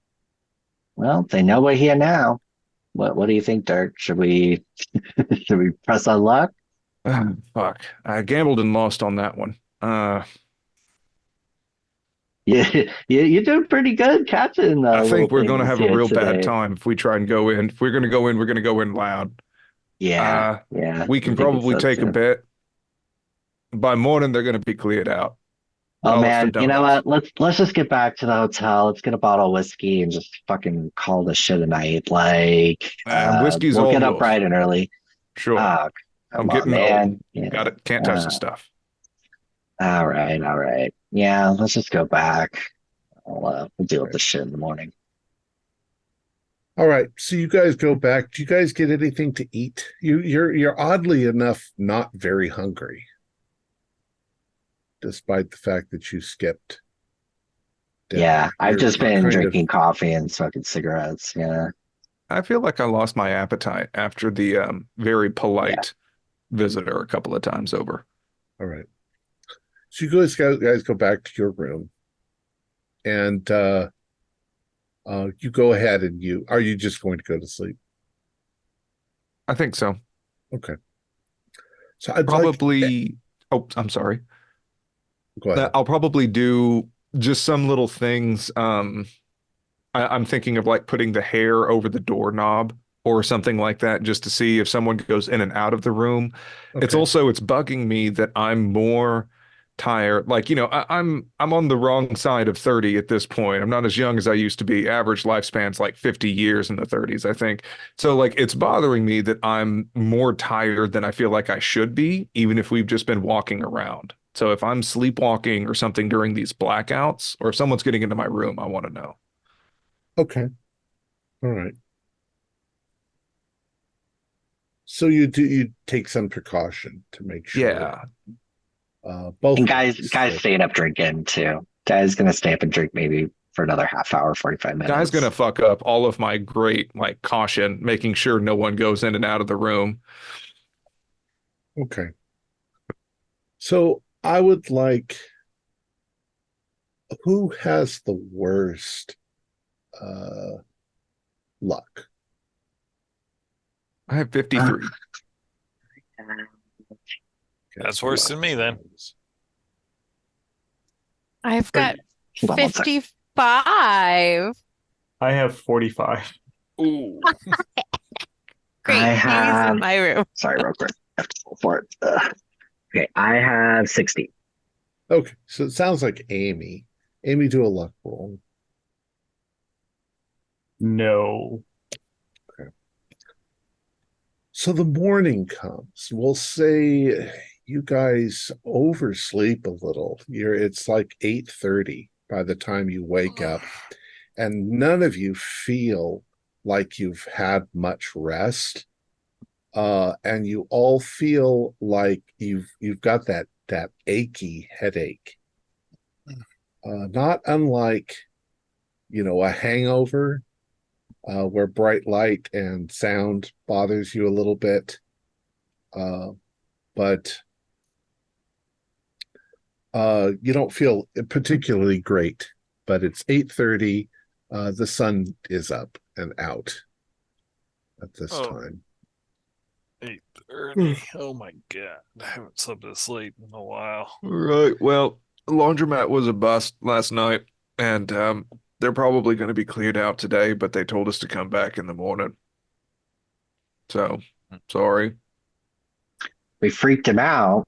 Well, they know we're here now. What do you think, Dirk? Should we should we press our luck? Fuck. I gambled and lost on that one. You're doing pretty good catching I think we're going going to to have a real bad time if we try and go in. If we're going to go in, we're going to go in loud. Yeah. We can probably take a bet. By morning, they're going to be cleared out. Oh Call us for man, you know donuts. what? Let's just get back to the hotel. Let's get a bottle of whiskey and just fucking call this shit a night. Like, Whiskey's we'll all get up yours. bright and early. Sure. Oh, I'm come on, getting man. old. Yeah. Got it. Can't touch the stuff. All right. Yeah, let's just go back. We'll deal with this shit in the morning. All right. So you guys go back. Do you guys get anything to eat? You're oddly enough not very hungry, despite the fact that you skipped dinner. Yeah, I've just You're been kind drinking coffee and smoking cigarettes. Yeah. I feel like I lost my appetite after the very polite visitor a couple of times over. All right. So you guys go back to your room, and you go ahead and are you just going to go to sleep? I think so. Okay. So I'd Probably. Oh, I'm sorry. Go ahead. I'll probably do just some little things. I'm thinking of like putting the hair over the doorknob or something like that, just to see if someone goes in and out of the room. Okay. It's bugging me that I'm more tired. Like, I'm on the wrong side of 30 at this point. I'm not as young as I used to be. Average lifespan's like 50 years in the 30s, I think. So like it's bothering me that I'm more tired than I feel like I should be, even if we've just been walking around. So if I'm sleepwalking or something during these blackouts, or if someone's getting into my room, I want to know. Okay. All right. So you take some precaution to make sure. Yeah. Both And guys staying up drinking too. Guy's gonna stay up and drink maybe for another half hour, 45 minutes. Guy's gonna fuck up all of my great like caution, making sure no one goes in and out of the room. Okay. So I would like, who has the worst luck? I have 53. That's worse than me then. I've got Hold on one sec. 55. I have 45. Ooh. Great. I Amy's have- in my room. Sorry, real quick. I have to pull for it. Okay, I have 60. Okay, so it sounds like Amy. Amy, do a luck roll. No. So the morning comes. We'll say you guys oversleep a little. It's like 8:30 by the time you wake up, and none of you feel like you've had much rest. And you all feel like you've got that achy headache. Not unlike, a hangover. Where bright light and sound bothers you a little bit. But you don't feel particularly great. But it's 8:30. The sun is up and out at this time. 8:30. Oh my God. I haven't slept this late in a while. Right. Well, the laundromat was a bust last night, and they're probably going to be cleared out today, but they told us to come back in the morning. So, sorry. We freaked him out.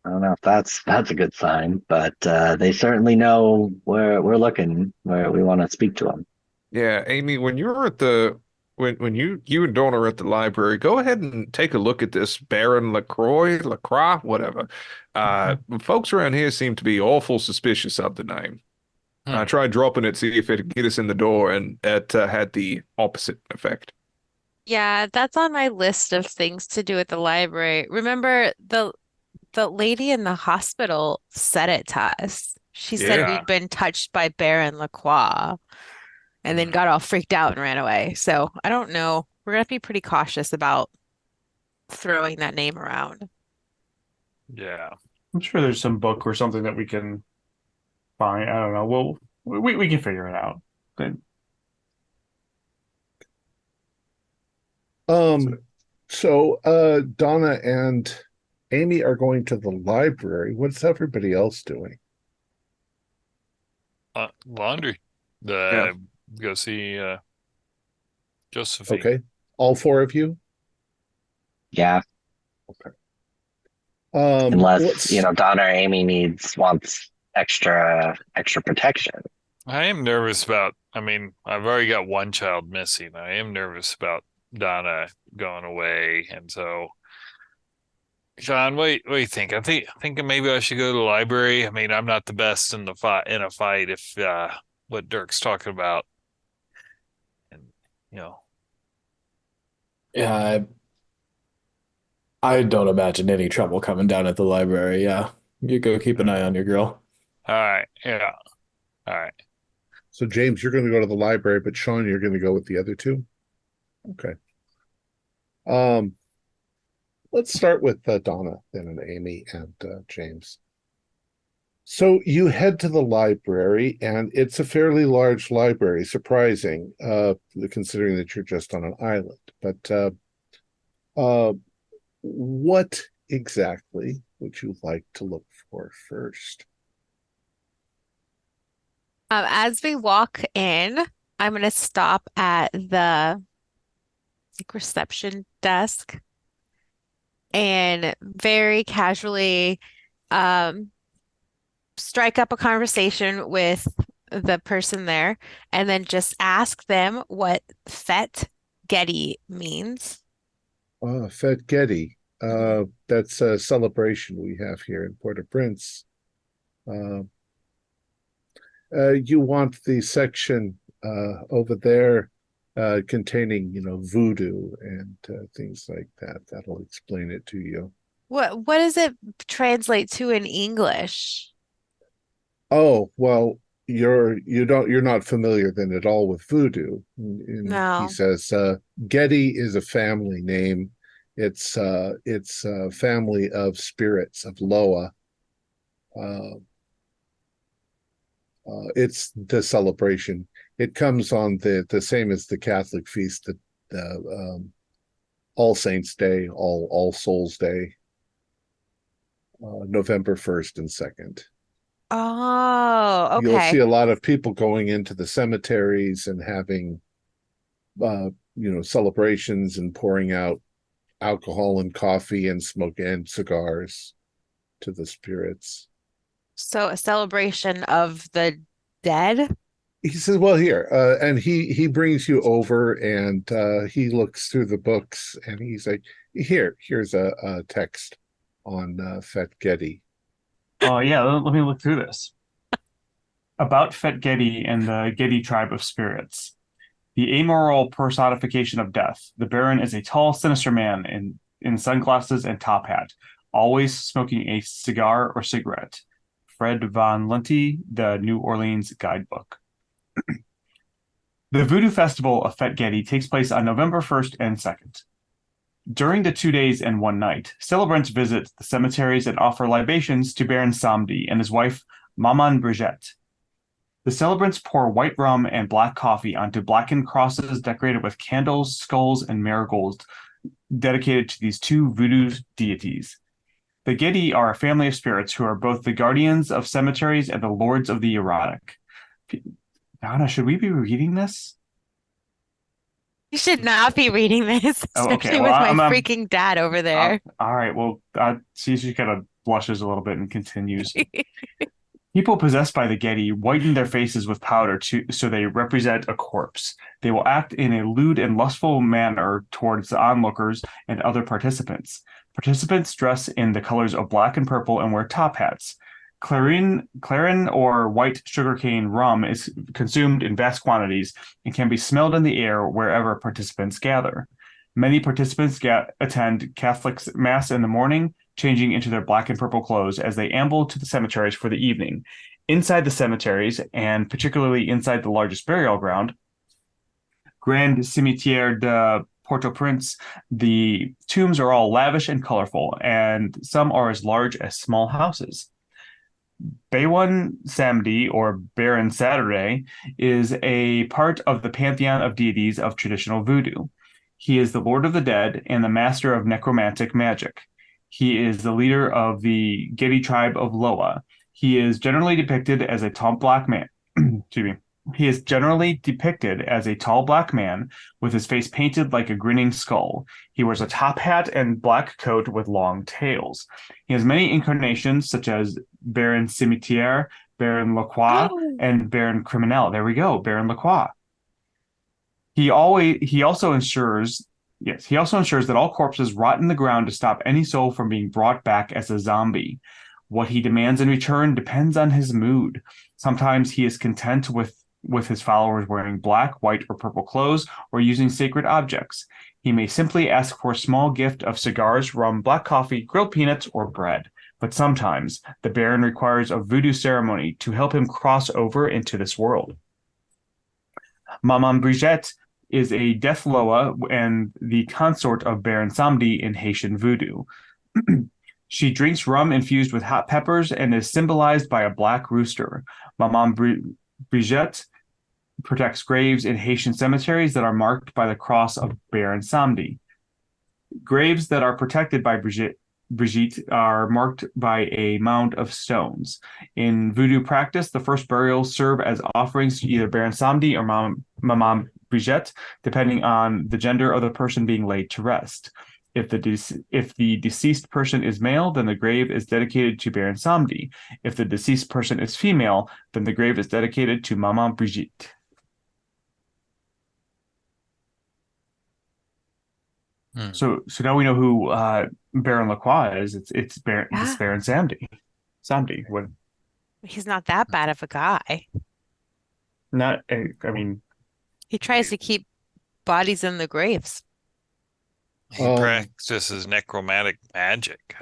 I don't know if that's a good sign, but they certainly know where we're looking, where we want to speak to him. Yeah, Amy, when you're at the when you and Dawn are at the library, go ahead and take a look at this Baron LaCroix, whatever. Folks around here seem to be awful suspicious of the name. I tried dropping it, see if it'd get us in the door, and it had the opposite effect. Yeah, that's on my list of things to do at the library. Remember, the lady in the hospital said it to us. She said Yeah. we'd been touched by Baron Lacroix and then got all freaked out and ran away. So I don't know. We're gonna have to be pretty cautious about throwing that name around. Yeah. I'm sure there's some book or something that we can find. I don't know. We can figure it out. Good. So Donna and Amy are going to the library. What's everybody else doing? Laundry. Yeah. Go see Josephine. Okay. All four of you? Yeah, unless Donna or Amy wants extra protection. I am nervous about, I've already got one child missing. I am nervous about Donna going away. And so, John, what do you think? I think maybe I should go to the library. I'm not the best in a fight if what Dirk's talking about. And Yeah, I don't imagine any trouble coming down at the library. Yeah, you go keep an eye on your girl. all right, yeah. All right. So James, you're going to go to the library, but Sean, you're going to go with the other two? Okay. Let's start with Donna, then, and Amy and James. So you head to the library, and it's a fairly large library, surprising, considering that you're just on an island. But what exactly would you like to look for first? As we walk in, I'm gonna stop at the reception desk and very casually strike up a conversation with the person there and then just ask them what Fet Getty means. Fet Getty. That's a celebration we have here in Port-au-Prince. You want the section over there containing, voodoo and things like that. That'll explain it to you. What does it translate to in English? Oh, well, you're not familiar then at all with voodoo. No. He says Getty is a family name. It's a family of spirits of Loa. It's the celebration. It comes on the same as the Catholic feast, the All Saints Day, All Souls Day, November 1st and 2nd. Oh, okay. You'll see a lot of people going into the cemeteries and having, celebrations and pouring out alcohol and coffee and smoke and cigars to the spirits. So a celebration of the dead? He says, well, here, and he brings you over and he looks through the books and he's like, here's a text on Fet Getty. Oh, yeah, let me look through this. About Fet Getty and the Getty tribe of spirits. The amoral personification of death, the Baron is a tall, sinister man in sunglasses and top hat, always smoking a cigar or cigarette. Fred Van Lunty, The New Orleans Guidebook. The Voodoo Festival of Fet Getty takes place on November 1st and 2nd. During the 2 days and 1 night, celebrants visit the cemeteries and offer libations to Baron Samdi and his wife, Maman Brigitte. The celebrants pour white rum and black coffee onto blackened crosses decorated with candles, skulls, and marigolds dedicated to these two voodoo deities. The Gedi are a family of spirits who are both the guardians of cemeteries and the lords of the erotic. Donna, should we be reading this? You should not be reading this, Oh, okay. especially Well, with my I'm freaking dad over there. all right. Well, she kind of blushes a little bit and continues. People possessed by the Gedi whiten their faces with powder so they represent a corpse. They will act in a lewd and lustful manner towards the onlookers and other participants. Participants dress in the colors of black and purple and wear top hats. Clarin or white sugarcane rum is consumed in vast quantities and can be smelled in the air wherever participants gather. Many participants attend Catholic Mass in the morning, changing into their black and purple clothes as they amble to the cemeteries for the evening. Inside the cemeteries, and particularly inside the largest burial ground, Grand Cimetière de Port-au-Prince, the tombs are all lavish and colorful, and some are as large as small houses. Baywan Samedi, or Baron Saturday, is a part of the pantheon of deities of traditional voodoo. He is the Lord of the Dead and the master of necromantic magic. He is the leader of the Gedi tribe of Loa. He is generally depicted as a tall black man. Excuse me. He is generally depicted as a tall black man with his face painted like a grinning skull. He wears a top hat and black coat with long tails. He has many incarnations, such as Baron Cimetière, Baron Lacroix, and Baron Criminel. There we go, Baron Lacroix. He also ensures that all corpses rot in the ground to stop any soul from being brought back as a zombie. What he demands in return depends on his mood. Sometimes he is content with his followers wearing black, white, or purple clothes or using sacred objects. He may simply ask for a small gift of cigars, rum, black coffee, grilled peanuts, or bread. But sometimes the Baron requires a voodoo ceremony to help him cross over into this world. Maman Brigitte is a death loa and the consort of Baron Samedi in Haitian voodoo. She drinks rum infused with hot peppers and is symbolized by a black rooster. Maman Brigitte protects graves in Haitian cemeteries that are marked by the cross of Baron Samedi. Graves that are protected by Brigitte are marked by a mound of stones. In voodoo practice, the first burials serve as offerings to either Baron Samedi or Maman Brigitte, depending on the gender of the person being laid to rest. If the deceased person is male, then the grave is dedicated to Baron Samedi. If the deceased person is female, then the grave is dedicated to Maman Brigitte. So now we know who Baron Lacroix is. It's Baron Samedi. Samedi. He's not that bad of a guy. He tries to keep bodies in the graves. He practices necromantic magic.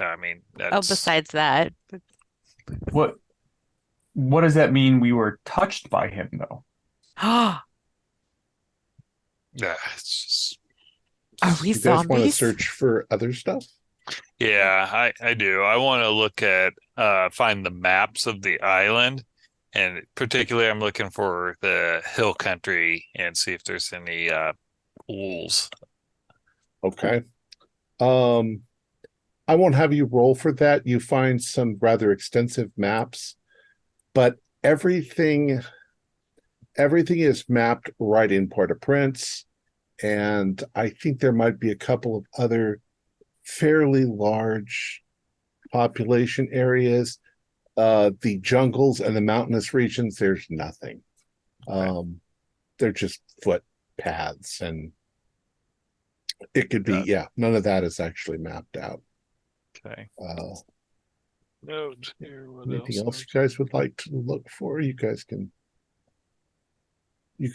Besides that. What does that mean? We were touched by him, though. Yeah, it's just. Are we you guys zombies? want to search for other stuff? Yeah, I do. I want to look at find the maps of the island, and particularly I'm looking for the hill country and see if there's any pools. Okay. I won't have you roll for that. You find some rather extensive maps, but everything is mapped right in Port-au-Prince, and I think there might be a couple of other fairly large population areas. The jungles and the mountainous regions, there's nothing. They're just footpaths, and it could be, none of that is actually mapped out. Okay. Anything else you guys would like to look for? You guys can.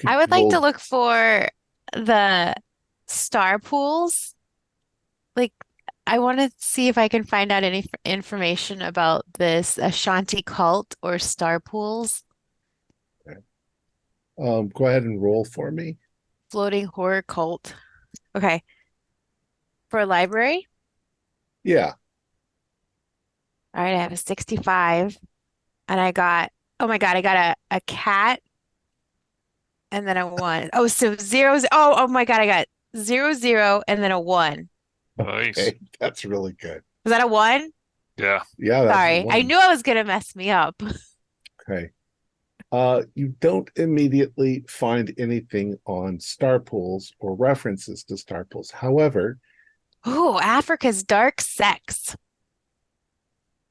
I would like to look for the star pools. Like, I want to see if I can find out any information about this Ashanti cult or star pools. Okay. Go ahead and roll for me. Floating horror cult. Okay. For a library? Yeah. All right, I have a 65 and I got Oh my God, I got a cat and then a one. Oh, so zeros. Oh my God, I got 0, 0, and then a one. Nice. Okay, that's really good. Was that a one? Yeah. Yeah, that's a Sorry, I one. knew I was gonna mess me up. Okay. You don't immediately find anything on star pools or references to star pools. However, Ooh, Africa's dark sex.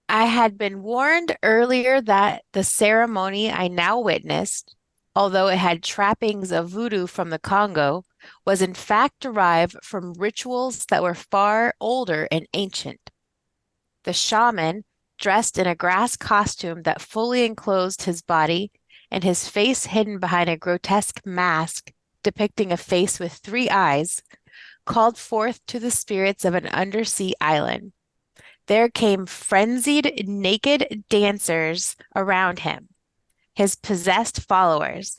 I had been warned earlier that the ceremony I now witnessed, although it had trappings of voodoo from the Congo, was in fact derived from rituals that were far older and ancient. The shaman, dressed in a grass costume that fully enclosed his body and his face hidden behind a grotesque mask depicting a face with 3 eyes, called forth to the spirits of an undersea island. There came frenzied, naked dancers around him, his possessed followers.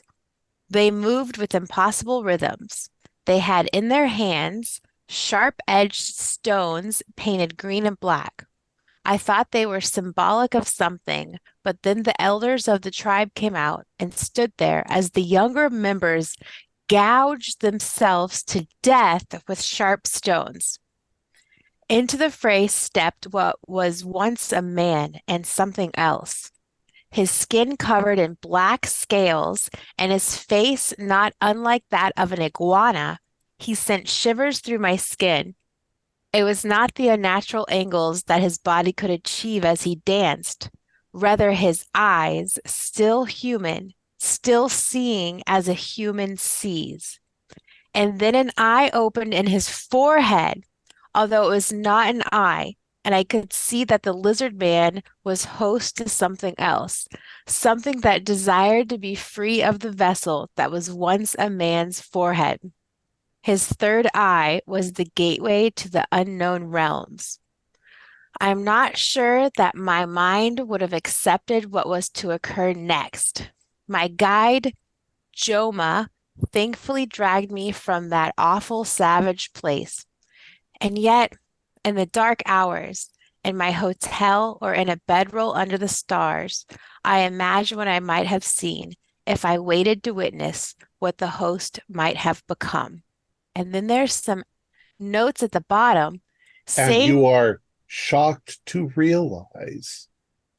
They moved with impossible rhythms. They had in their hands sharp-edged stones painted green and black. I thought they were symbolic of something, but then the elders of the tribe came out and stood there as the younger members gouged themselves to death with sharp stones. Into the fray stepped what was once a man and something else. His skin covered in black scales and his face not unlike that of an iguana. He sent shivers through my skin. It was not the unnatural angles that his body could achieve as he danced. Rather, his eyes, still human, still seeing as a human sees. And then an eye opened in his forehead, although it was not an eye, and I could see that the lizard man was host to something else, something that desired to be free of the vessel that was once a man's forehead. His third eye was the gateway to the unknown realms. I'm not sure that my mind would have accepted what was to occur next. My guide, Joma, thankfully dragged me from that awful savage place. And yet, in the dark hours, in my hotel or in a bedroll under the stars, I imagine what I might have seen if I waited to witness what the host might have become. And then there's some notes at the bottom and you saying, are shocked to realize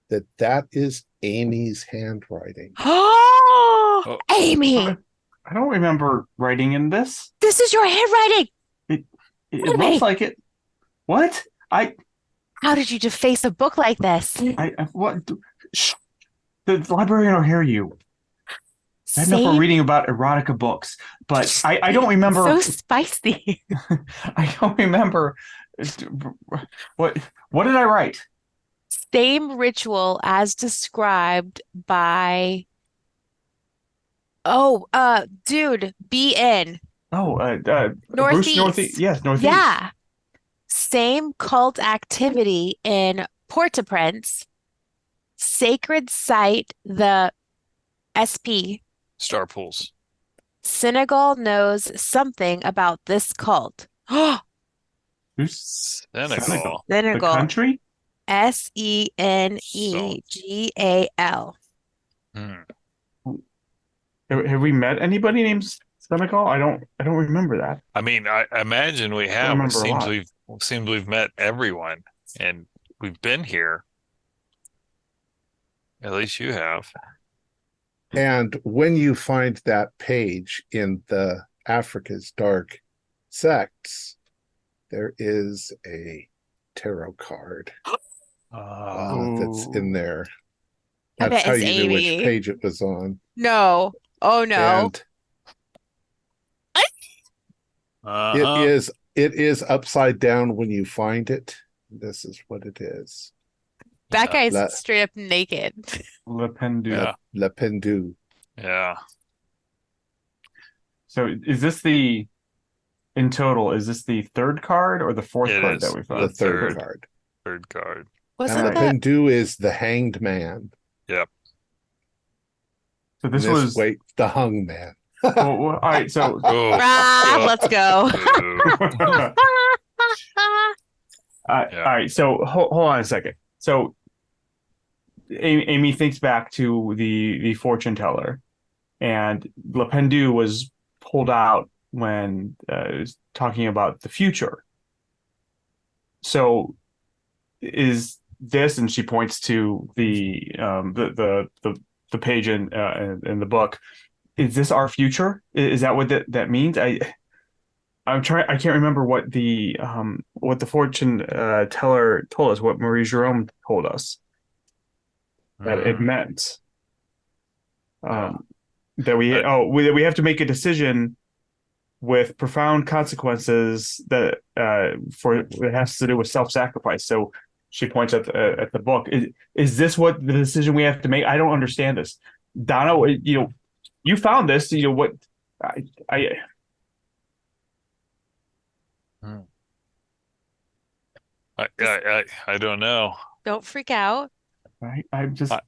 that that is Amy's handwriting. "Oh, Amy, I don't remember writing in this. this is your handwriting. It Amy. looks like it. What? How did you deface a book like this?" What? Shh. The librarian will hear you. I don't know if we're reading about erotica books, but I don't remember. So spicy. I don't remember. What did I write? Same ritual as described by, dude, BN. Bruce Northeast. Northeast. Yes, Northeast. Yeah. Same cult activity in Port-au-Prince. Sacred site, the SP. Star pools. Senegal knows something about this cult. Who's Senegal. The Senegal. country? Senegal. Hmm. Have we met anybody named Senegal? I don't remember that. I mean, I imagine we have. It remember a seems lot. we've met everyone, and we've been here. At least you have. And when you find that page in the Africa's Dark Sects, there is a tarot card that's in there. I That's bet how it's you knew which Amy. page it was on. No. Oh no. And it is upside down when you find it. This is what it is. That Yeah. guy's straight up naked. Le Pendu. Yeah. Le Pendu. Yeah. So is this in total, is this the third card or the fourth It card is. that we The found? third card. Third card. Wasn't And Le that Pendu is the hanged man. Yep. So this And was wait, the hung man. all right, so Oh. Rob, let's go. Oh. all right, so hold on a second. So Amy thinks back to the fortune teller, and Le Pendu was pulled out when it was talking about the future. So is this, and she points to the page in the book. Is this our future? Is that what that means? I can't remember what the fortune teller told us. What Marie Jerome told us that it meant. That we have to make a decision with profound consequences that it has to do with self-sacrifice. So she points at the book. Is this what the decision we have to make? I don't understand this. Donna, you found this. What I I don't know. Don't freak out. I'm just I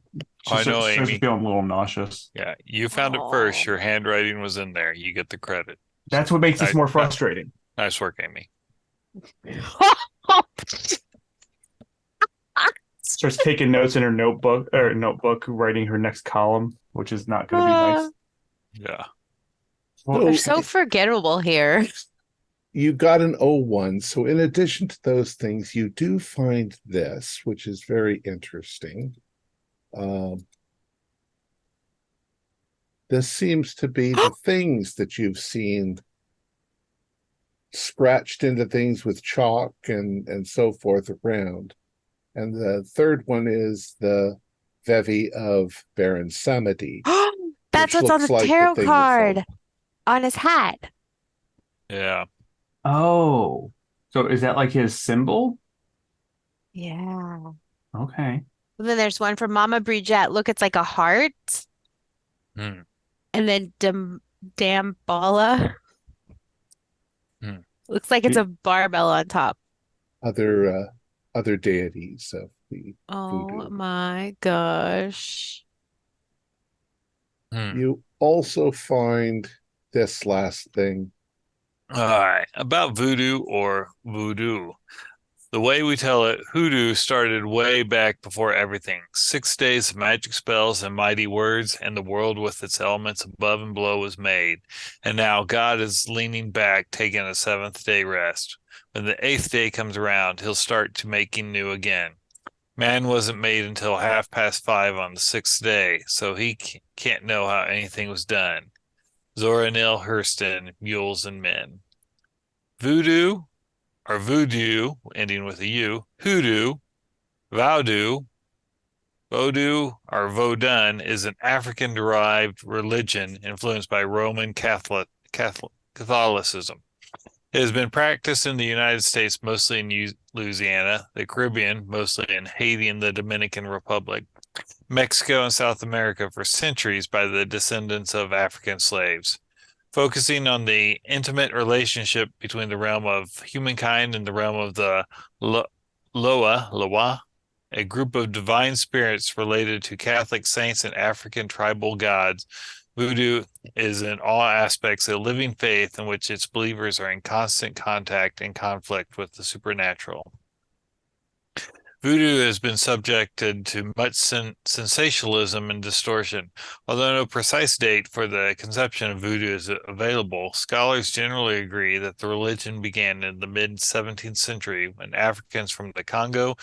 know, starts Amy. feeling a little nauseous. Yeah, you found it first. Your handwriting was in there. You get the credit. That's what makes this more frustrating. Nice work, Amy. Starts taking notes in her notebook, writing her next column, which is not going to be nice. Yeah. Well, They're so forgettable here. You got an 01. So in addition to those things, you do find this, which is very interesting. This seems to be the things that you've seen scratched into things with chalk and so forth around. And the third one is the Vevi of Baron Samedi. That's which what's on looks the like the tarot thing card on his hat. Yeah. oh, so is that like his symbol? Yeah. Okay. And then there's one from Mama Bridget. Look, it's like a heart. Hmm. And then Damballa. Looks like it's a barbell on top. Other deities of the Oh voodoo. my gosh. You also find this last thing. All right. About voodoo or voodoo. The way we tell it, hoodoo started way back before everything. 6 days of magic spells and mighty words, and the world with its elements above and below was made. And now God is leaning back, taking a 7th-day rest. When the 8th day comes around, he'll start to making new again. Man wasn't made until 5:30 on the 6th day, so he can't know how anything was done. Zora Neale Hurston, Mules and Men. Voodoo, or voodoo, ending with a U, hoodoo, Vodou, or Vodun is an African-derived religion influenced by Roman Catholicism. It has been practiced in the United States, mostly in Louisiana, the Caribbean, mostly in Haiti and the Dominican Republic, Mexico and South America for centuries by the descendants of African slaves. Focusing on the intimate relationship between the realm of humankind and the realm of the Loa, a group of divine spirits related to Catholic saints and African tribal gods. Voodoo is in all aspects a living faith in which its believers are in constant contact and conflict with the supernatural. Voodoo has been subjected to much sensationalism and distortion. Although no precise date for the conception of voodoo is available, scholars generally agree that the religion began in the mid-17th century when Africans from the Congo,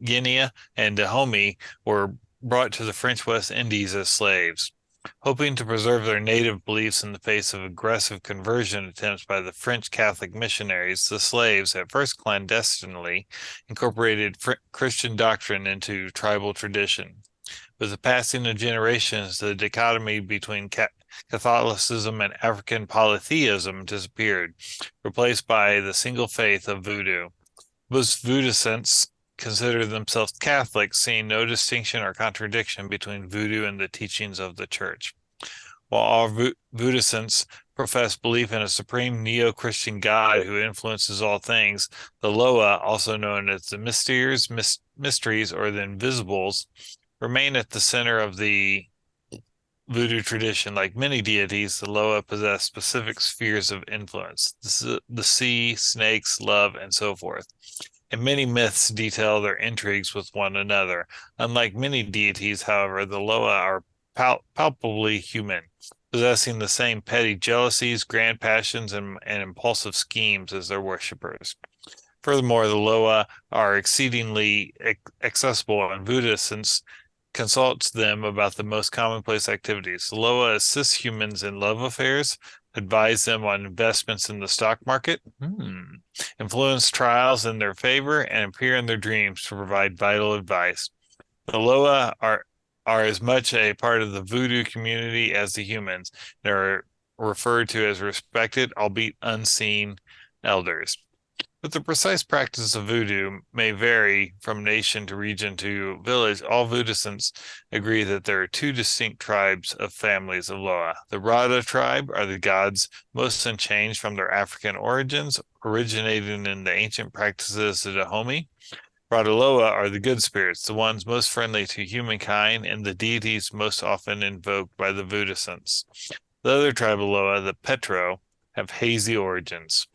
Guinea, and Dahomey were brought to the French West Indies as slaves. Hoping to preserve their native beliefs in the face of aggressive conversion attempts by the French Catholic missionaries, the slaves, at first clandestinely, incorporated Christian doctrine into tribal tradition. With the passing of generations, the dichotomy between Catholicism and African polytheism disappeared, replaced by the single faith of voodoo. Most voodooists consider themselves Catholics, seeing no distinction or contradiction between voodoo and the teachings of the church. While all voodooists profess belief in a supreme neo-Christian God who influences all things, the Loa, also known as the mysteries, or the invisibles, remain at the center of the voodoo tradition. Like many deities, the Loa possess specific spheres of influence: the sea, snakes, love, and so forth. and many myths detail their intrigues with one another. Unlike many deities, however, the Loa are palpably human, possessing the same petty jealousies, grand passions, and impulsive schemes as their worshippers. Furthermore, the Loa are exceedingly accessible, and Buddhists consults them about the most commonplace activities. The Loa assists humans in love affairs, advise them on investments in the stock market, influence trials in their favor, and appear in their dreams to provide vital advice. The Loa are as much a part of the voodoo community as the humans. They are referred to as respected, albeit unseen, elders. But the precise practice of voodoo may vary from nation to region to village. All Buddhists agree that there are two distinct tribes of families of Loa. The Rada tribe are the gods most unchanged from their African origins, originating in the ancient practices of the Dahomey. Rada Loa are the good spirits, the ones most friendly to humankind, and the deities most often invoked by the Buddhists. The other tribe of Loa, the Petro, have hazy origins.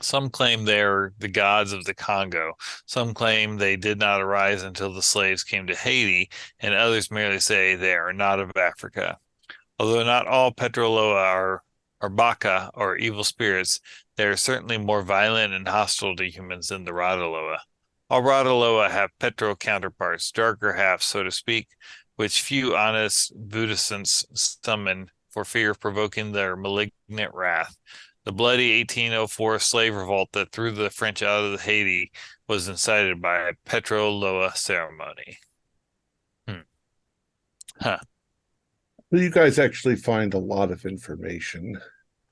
Some claim they are the gods of the Congo. Some claim they did not arise until the slaves came to Haiti, and others merely say they are not of Africa. Although not all Petroloa are Baka or evil spirits, they are certainly more violent and hostile to humans than the Radaloa. All Radaloa have Petro counterparts, darker halves, so to speak, which few honest Buddhists summon for fear of provoking their malignant wrath. The bloody 1804 slave revolt that threw the French out of Haiti was incited by a Petro-Loa ceremony. Well, you guys actually find a lot of information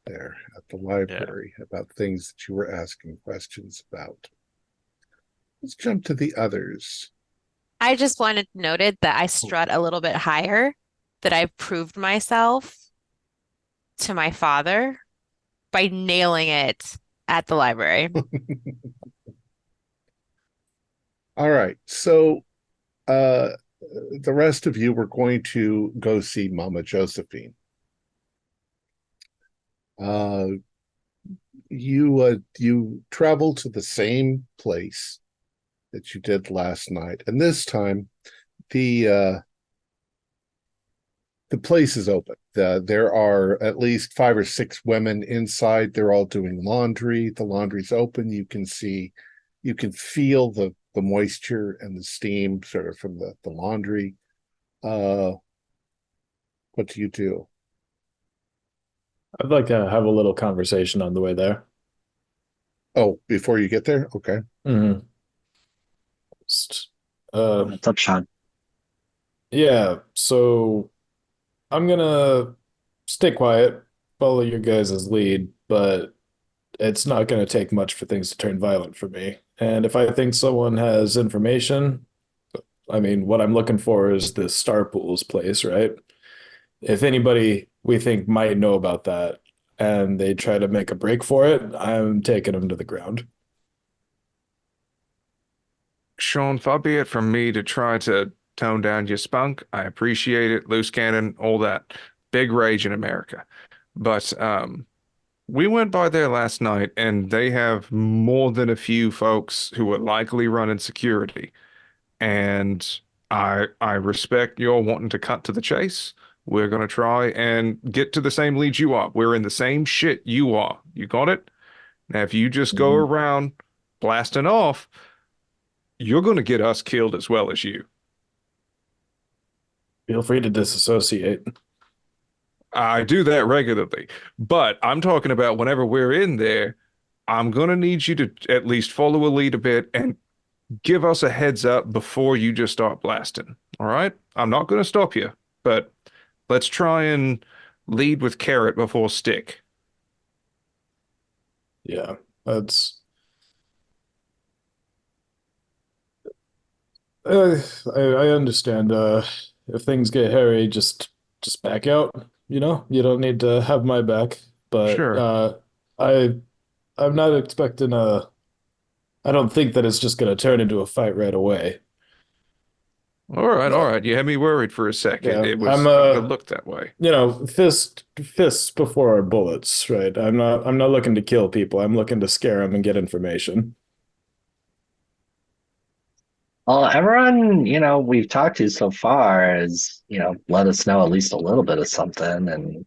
there at the library about things that you were asking questions about. Let's jump to the others. I just wanted noted that I strut a little bit higher, that I've proved myself to my father by nailing it at the library. All right. So the rest of you were going to go see Mama Josephine. You traveled to the same place that you did last night, and this time the place is open. There are at least 5 or 6 women inside. They're all doing laundry. The laundry's open. You can feel the moisture and the steam sort of from the laundry. What do you do? I'd like to have a little conversation on the way there. Oh, before you get there? Okay. Mm-hmm. What's up, Sean? Yeah, so I'm gonna stay quiet, follow your guys' lead, but it's not gonna take much for things to turn violent for me. And if I think someone has information, I mean, what I'm looking for is this Star Pools place, right? If anybody we think might know about that and they try to make a break for it, I'm taking them to the ground. Sean, far be it from me to try to tone down your spunk. I appreciate it. Loose cannon, all that. Big rage in America. But we went by there last night, and they have more than a few folks who are likely running security. And I respect your wanting to cut to the chase. We're going to try and get to the same lead you are. We're in the same shit you are. You got it? Now, if you just go around blasting off, you're going to get us killed as well as you. Feel free to disassociate. I do that regularly, but I'm talking about whenever we're in there, I'm going to need you to at least follow a lead a bit and give us a heads up before you just start blasting. All right? I'm not going to stop you, but let's try and lead with carrot before stick. Yeah, that's I understand. If things get hairy, just back out. You know, you don't need to have my back. But Sure. I'm not expecting I don't think that it's just gonna turn into a fight right away. All right. You had me worried for a second. Yeah, It was I'm it looked that way. you know, fists before our bullets, right? I'm not looking to kill people. I'm looking to scare them and get information. Well, everyone, we've talked to so far is, let us know at least a little bit of something and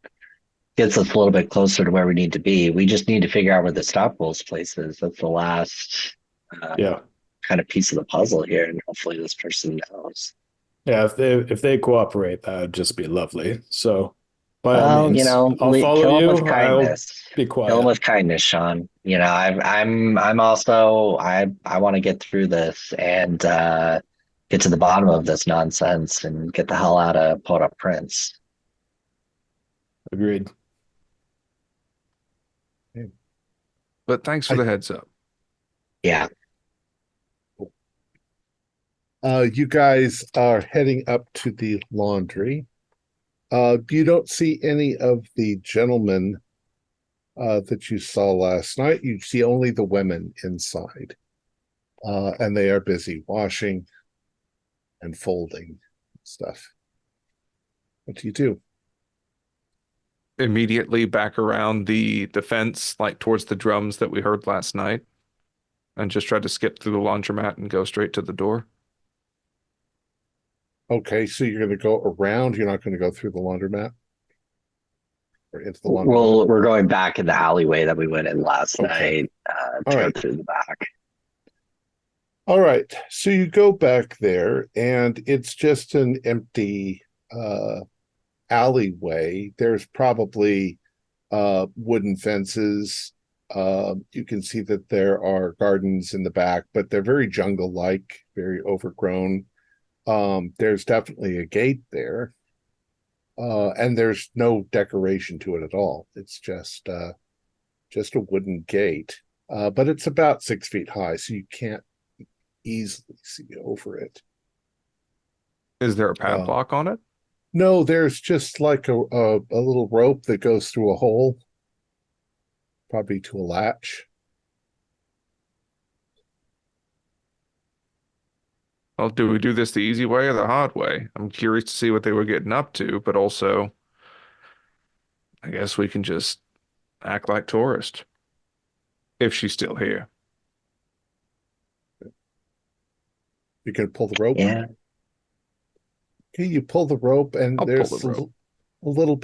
gets us a little bit closer to where we need to be. We just need to figure out where the Stopwell's place is. That's the last Yeah. kind of piece of the puzzle here, and hopefully this person knows. Yeah, if they cooperate, that would just be lovely. So by all Well, means, I'll follow kill him with you. I'll kindness. be Kill him quiet. with kindness, Sean. I'm also I want to get through this and get to the bottom of this nonsense and get the hell out of Port-au-Prince. Agreed. But thanks for the heads up. Yeah. You guys are heading up to the laundry. You don't see any of the gentlemen that you saw last night. You see only the women inside. And they are busy washing and folding stuff. What do you do? Immediately back around the fence, like towards the drums that we heard last night, and just try to skip through the laundromat and go straight to the door. Okay, so you're going to go around. You're not going to go through the laundromat or into the laundromat. Well, we're going back in the alleyway that we went in last Okay. night to All go right. through the back. All right. So you go back there, and it's just an empty alleyway. There's probably wooden fences. You can see that there are gardens in the back, but they're very jungle-like, very overgrown. There's definitely a gate there, and there's no decoration to it at all. It's just a wooden gate, but it's about 6 feet high, so you can't easily see over it. Is there a padlock on it? No, there's just like a little rope that goes through a hole, probably to a latch. Well, do we do this the easy way or the hard way? I'm curious to see what they were getting up to, but also, I guess we can just act like tourists. If she's still here. You can pull the rope. Yeah. Okay, you pull the rope, and I'll there's pull the rope. a little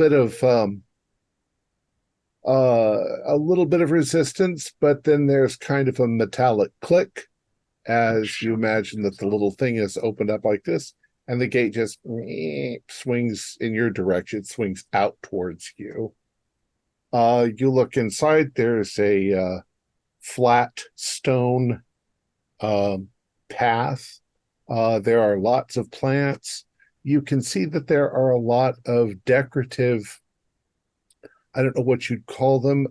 bit of resistance, but then there's kind of a metallic click as you imagine that the little thing is opened up like this, and the gate just swings in your direction, swings out towards you. You look inside, there's a flat stone path. There are lots of plants. You can see that there are a lot of decorative, I don't know what you'd call them,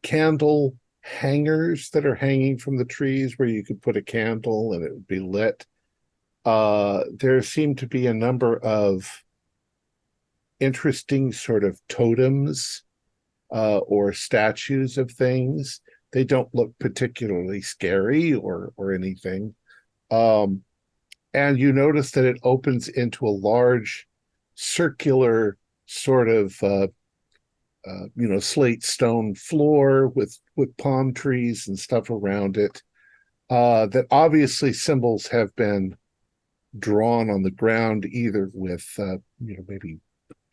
candle hangers that are hanging from the trees where you could put a candle and it would be lit. There seem to be a number of interesting sort of totems or statues of things. They don't look particularly scary or anything. And you notice that it opens into a large circular sort of slate stone floor with palm trees and stuff around it. That obviously symbols have been drawn on the ground either with maybe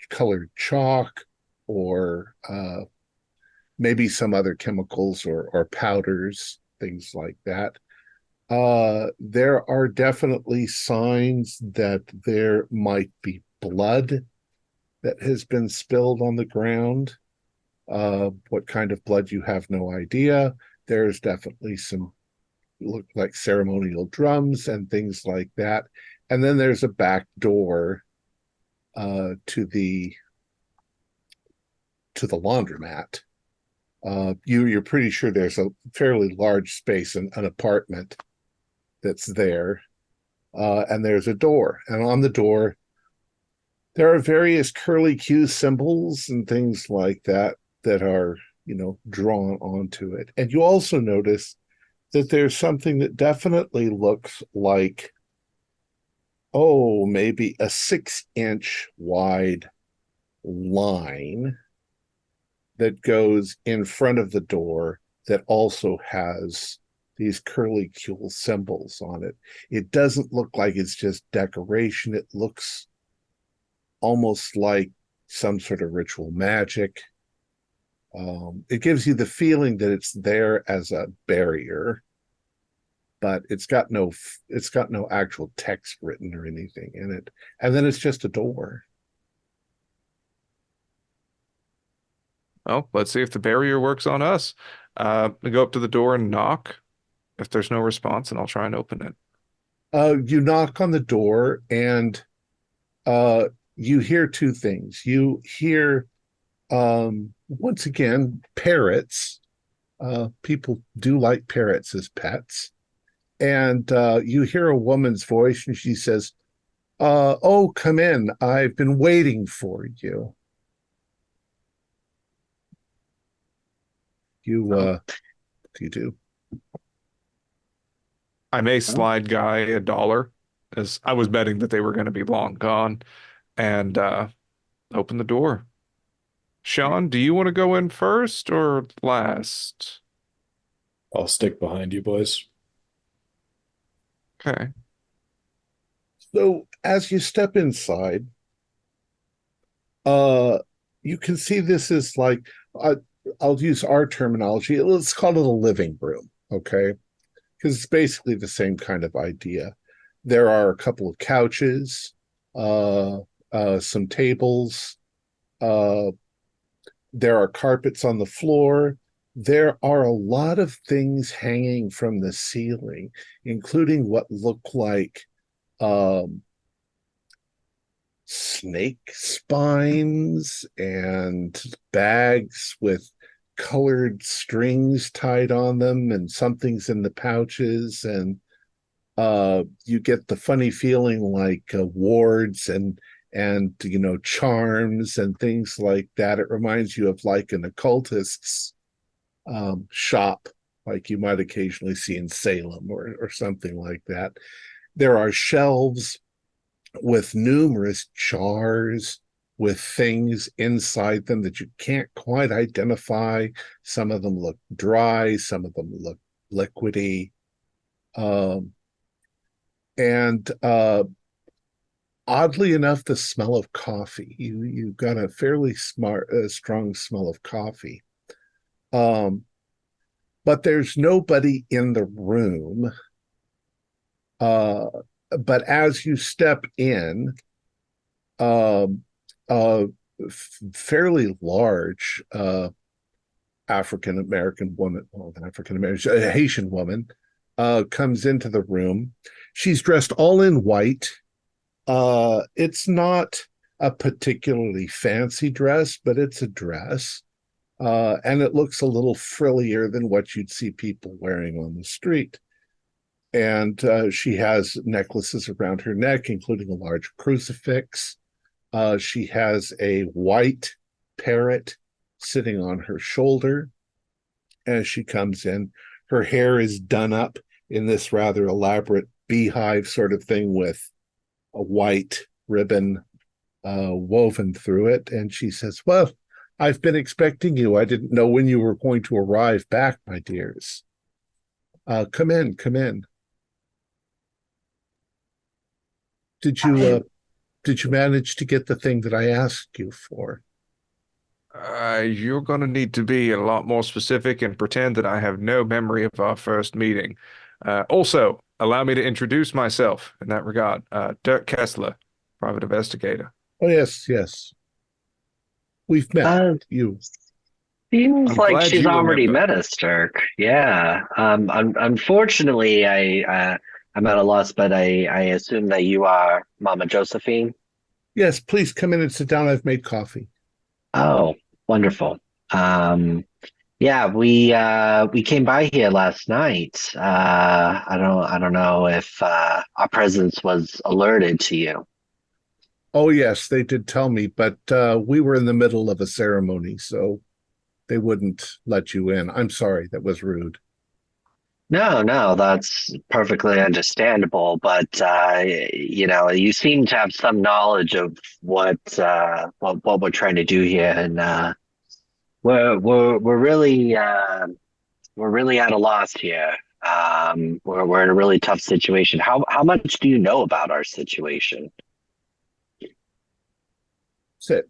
colored chalk or maybe some other chemicals or powders, things like that. There are definitely signs that there might be blood that has been spilled on the ground. What kind of blood, you have no idea. There's definitely some look like ceremonial drums and things like that. And then there's a back door to the laundromat. You're pretty sure there's a fairly large space, an apartment that's there, and there's a door, and on the door there are various curly Q symbols and things like that that are drawn onto it. And you also notice that there's something that definitely looks like maybe a 6-inch wide line that goes in front of the door that also has these curlicule symbols on it. It doesn't look like it's just decoration. It looks almost like some sort of ritual magic. It gives you the feeling that it's there as a barrier, but it's got no actual text written or anything in it. And then it's just a door. Well, let's see if the barrier works on us. I go up to the door and knock. If there's no response, then I'll try and open it. You knock on the door and you hear two things. You hear, once again, parrots. People do like parrots as pets. And you hear a woman's voice, and she says, "Oh, come in. I've been waiting for you." What do you do? I may slide Guy $1, as I was betting that they were going to be long gone, and open the door. Sean, do you want to go in first or last? I'll stick behind you, boys. Okay. So as you step inside, you can see this is like, I'll use our terminology. Let's call it a living room, okay? Because it's basically the same kind of idea. There are a couple of couches, some tables. There are carpets on the floor. There are a lot of things hanging from the ceiling, including what look like snake spines and bags with colored strings tied on them, and something's in the pouches, and you get the funny feeling like wards and charms and things like that. It reminds you of like an occultist's shop, like you might occasionally see in Salem or something like that. There are shelves with numerous jars with things inside them that you can't quite identify. Some of them look dry, some of them look liquidy. And oddly enough, the smell of coffee. You got a fairly strong smell of coffee. But there's nobody in the room. But as you step in, fairly large African American woman, a Haitian woman, comes into the room. She's dressed all in white. It's not a particularly fancy dress, but it's a dress. And it looks a little frillier than what you'd see people wearing on the street. And she has necklaces around her neck, including a large crucifix. She has a white parrot sitting on her shoulder as she comes in. Her hair is done up in this rather elaborate beehive sort of thing with a white ribbon woven through it. And she says, "Well, I've been expecting you. I didn't know when you were going to arrive back, my dears. Come in, come in. Did you manage to get the thing that I asked you for?" You're going to need to be a lot more specific and pretend that I have no memory of our first meeting. Also, allow me to introduce myself in that regard. Dirk Kessler, private investigator. Oh, yes. We've met. You. Seems I'm like glad she's you already remember. met us, Dirk. Yeah. Unfortunately, I'm at a loss, but I assume that you are Mama Josephine. Yes, please come in and sit down. I've made coffee. Oh, wonderful. Yeah, we came by here last night. I don't know if our presence was alerted to you. Oh, yes, they did tell me, but we were in the middle of a ceremony, so they wouldn't let you in. I'm sorry, that was rude. No, that's perfectly understandable. But you seem to have some knowledge of what we're trying to do here, and we're really at a loss here. We're in a really tough situation. How much do you know about our situation? Sit.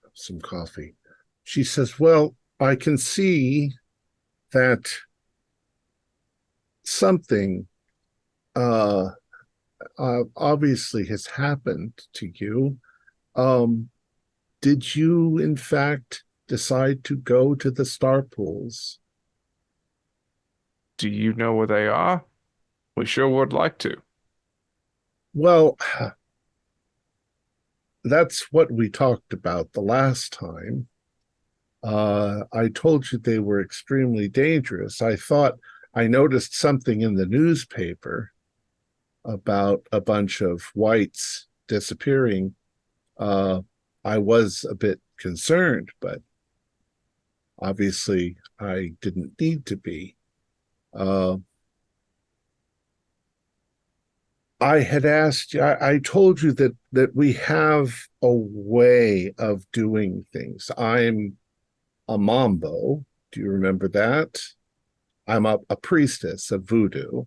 Have some coffee. She says, well, I can see that something obviously has happened to you. Did you, in fact, decide to go to the star pools? Do you know where they are? We sure would like to. Well, that's what we talked about the last time. I told you they were extremely dangerous. I thought I noticed something in the newspaper about a bunch of whites disappearing. I was a bit concerned, but obviously I didn't need to be. I had asked you, I told you that we have a way of doing things. I'm a mambo. Do you remember that? I'm a priestess of voodoo.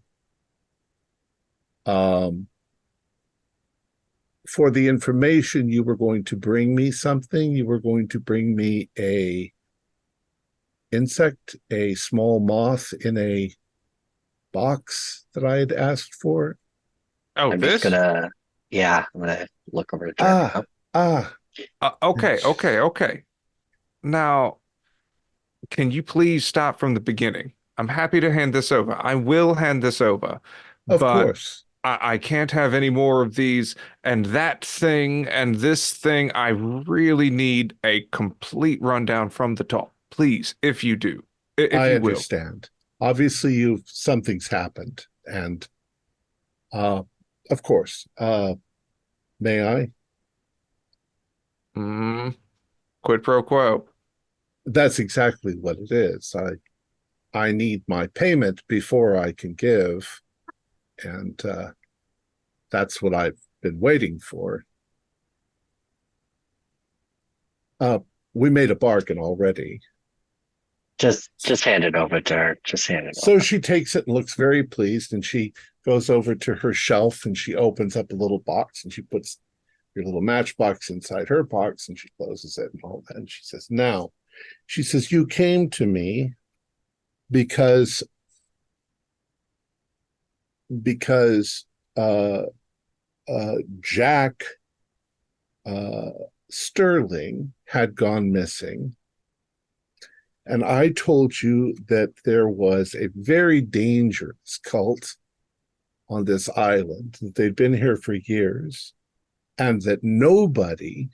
For the information, you were going to bring me something. You were going to bring me a insect, a small moth in a box that I had asked for. Oh, I'm this? just gonna, yeah, I'm gonna look over to Okay. Now, can you please stop from the beginning? I'm happy to hand this over. I will hand this over, Of but course. I can't have any more of these and that thing and this thing. I really need a complete rundown from the top, please, if you do, if I you will. understand. Obviously, something's happened, and of course, may I? Quid pro quo. That's exactly what it is. I need my payment before I can give, and that's what I've been waiting for. We made a bargain already. just hand it over to her. Just hand it So over. she takes it and looks very pleased, and she goes over to her shelf and she opens up a little box and she puts your little matchbox inside her box and she closes it and all that. And she says, now, she says, you came to me because uh, Jack Sterling had gone missing. And I told you that there was a very dangerous cult on this island, that they'd been here for years, and that nobody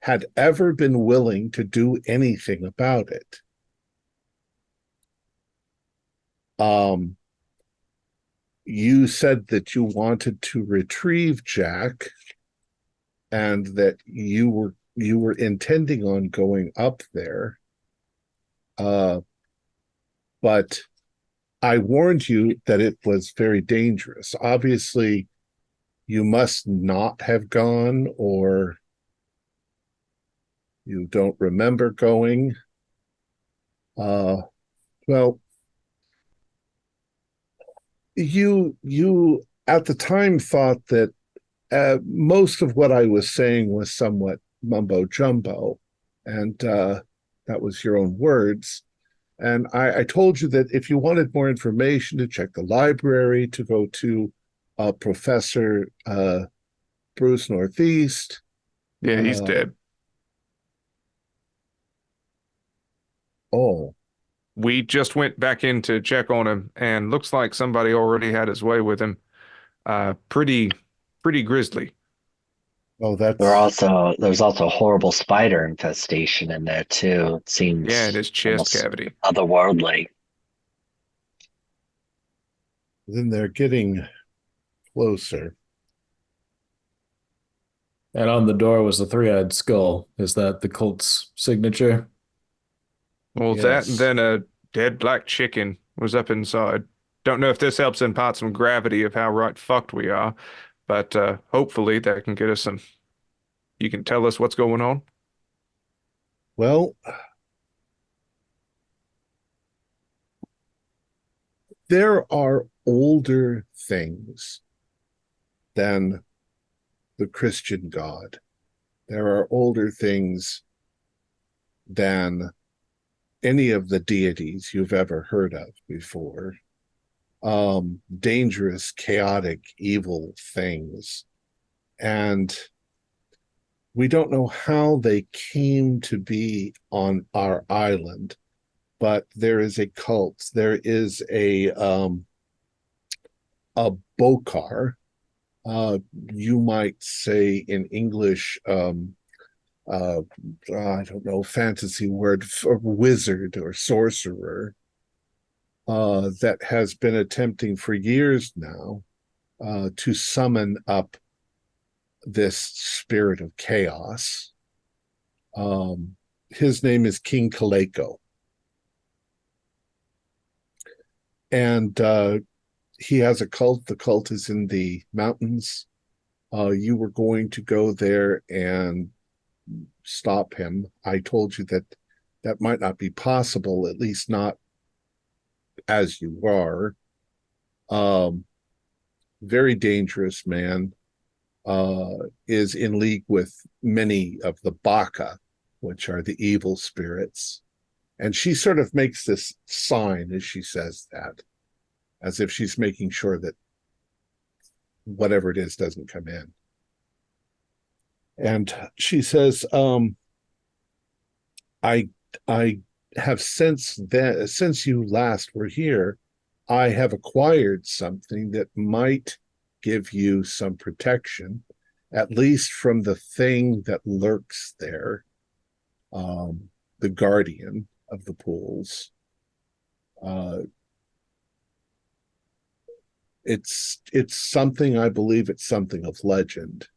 had ever been willing to do anything about it. You said that you wanted to retrieve Jack and that you were intending on going up there. But I warned you that it was very dangerous. Obviously, you must not have gone, or you don't remember going. Well, you at the time thought that most of what I was saying was somewhat mumbo jumbo, and that was your own words. And I told you that if you wanted more information, to check the library, to go to Professor Bruce Northeast. Yeah, he's dead. Oh, We just went back in to check on him, and looks like somebody already had his way with him. Pretty grisly. oh, that's There's also a horrible spider infestation in there too. It seems Yeah, in his chest almost cavity. otherworldly. then they're getting closer. And on the door was the three-eyed skull. Is that the cult's signature? Well, Yes. that and then a dead black chicken was up inside. Don't know if this helps impart some gravity of how right fucked we are, but hopefully that can get us some. You can tell us what's going on. Well, there are older things than the Christian God. There are older things than any of the deities you've ever heard of before. Dangerous, chaotic, evil things. And we don't know how they came to be on our island, but there is a cult. There is a bokar. You might say in English, I don't know, fantasy word for wizard or sorcerer, that has been attempting for years now to summon up this spirit of chaos. His name is King Kaleko. And he has a cult. The cult is in the mountains. You were going to go there and stop him. I told you that that might not be possible, at least not as you are. Very dangerous man. Is in league with many of the Baka, which are the evil spirits. And she sort of makes this sign as she says that, as if she's making sure that whatever it is doesn't come in. And she says, I have since you last were here, I have acquired something that might give you some protection, at least from the thing that lurks there, the guardian of the pools. It's something, I believe it's something of legend.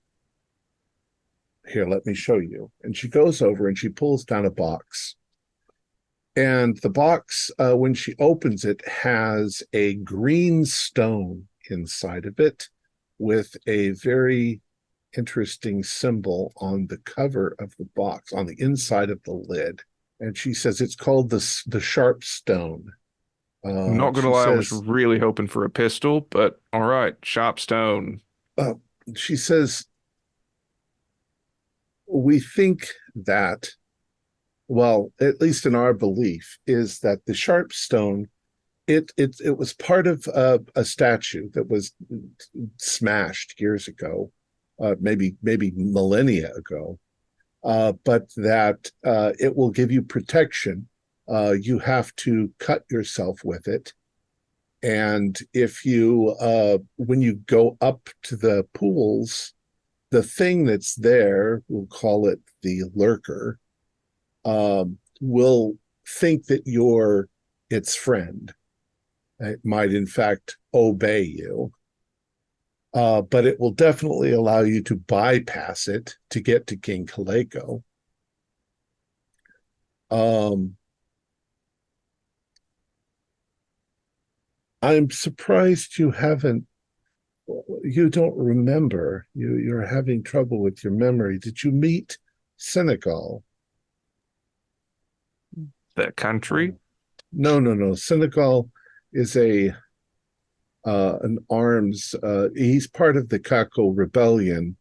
Here, let me show you. And she goes over and she pulls down a box. And the box, when she opens it, has a green stone inside of it with a very interesting symbol on the cover of the box, on the inside of the lid. And she says it's called the sharp stone. Not gonna lie, I was really hoping for a pistol, but all right, sharp stone. She says, we think that, well, at least in our belief, is that the sharp stone, it was part of a statue that was smashed years ago, maybe millennia ago, but that it will give you protection. You have to cut yourself with it. And if you, when you go up to the pools, the thing that's there, we'll call it the lurker, will think that you're its friend. It might, in fact, obey you. But it will definitely allow you to bypass it to get to King Kaleko. I'm surprised you don't remember. You're having trouble with your memory. Did you meet Senegal? That country? No. Senegal is an arms. He's part of the Kako rebellion.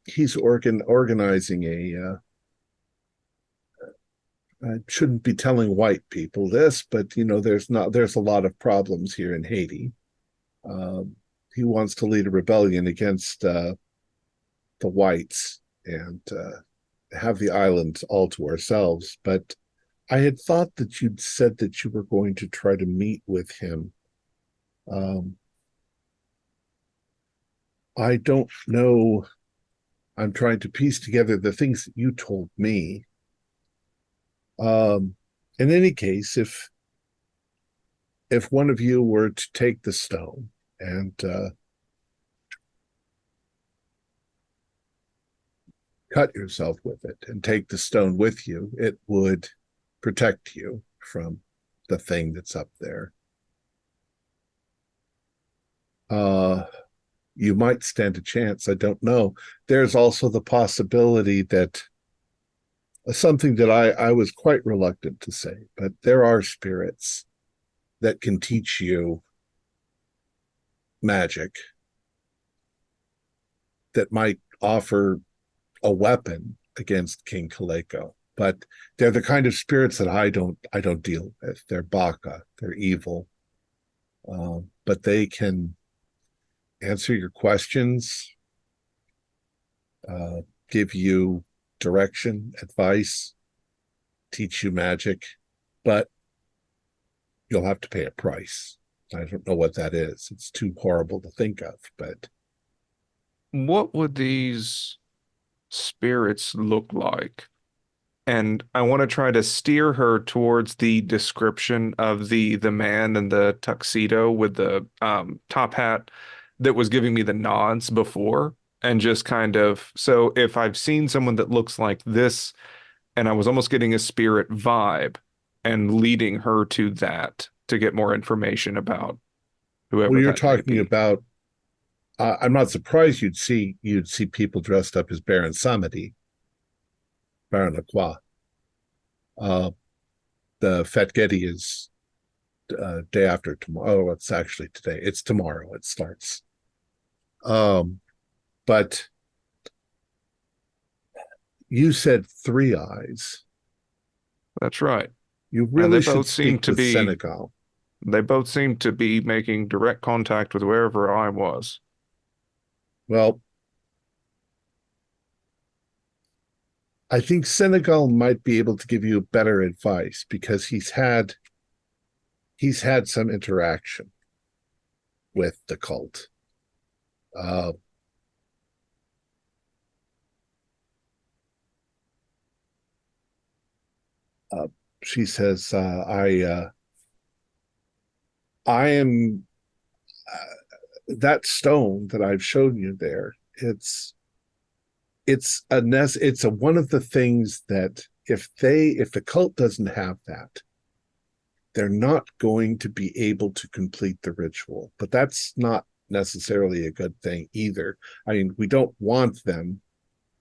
He's organizing I shouldn't be telling white people this, but there's a lot of problems here in Haiti. He wants to lead a rebellion against the whites and have the island all to ourselves. But I had thought that you'd said that you were going to try to meet with him. I don't know. I'm trying to piece together the things that you told me. In any case, if one of you were to take the stone and cut yourself with it and take the stone with you, it would protect you from the thing that's up there. You might stand a chance. I don't know. There's also the possibility that something that I was quite reluctant to say, but there are spirits that can teach you magic, that might offer a weapon against King Kaleko. But they're the kind of spirits that I don't deal with. They're baka, they're evil, but they can answer your questions, give you direction, advice, teach you magic, but you'll have to pay a price. I don't know what that is. It's too horrible to think of, but What would these spirits look like? And I want to try to steer her towards the description of the man in the tuxedo with the top hat that was giving me the nods before, and just kind of, so if I've seen someone that looks like this, and I was almost getting a spirit vibe, and leading her to that to get more information about whoever well, you're that may talking be. about. I'm not surprised you'd see people dressed up as Baron Samedi, Baron Lacroix. The Fete Getty is day after tomorrow. Oh, it's actually today. It's tomorrow. It starts. But you said Three Eyes. That's right. You And really they should both seem speak to with be Senegal. they both seem to be making direct contact with wherever I was. Well, I think Senegal might be able to give you better advice because he's had some interaction with the cult. She says, I am that stone that I've shown you there. It's one of the things that if the cult doesn't have that, they're not going to be able to complete the ritual. But that's not necessarily a good thing either. I mean, we don't want them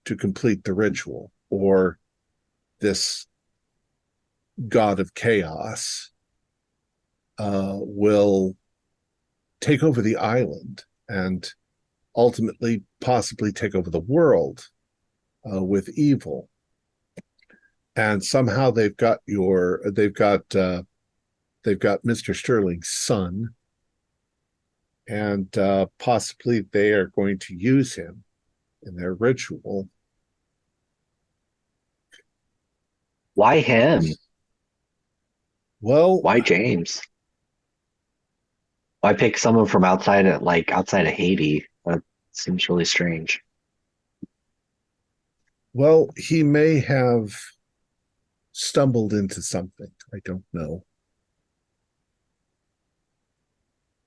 to complete the ritual, or this god of chaos will take over the island and ultimately possibly take over the world with evil. And somehow they've got Mr. Sterling's son, and possibly they are going to use him in their ritual. Why him? Well, Why James? Why pick someone from outside of Haiti? That seems really strange. well, he may have stumbled into something. I don't know.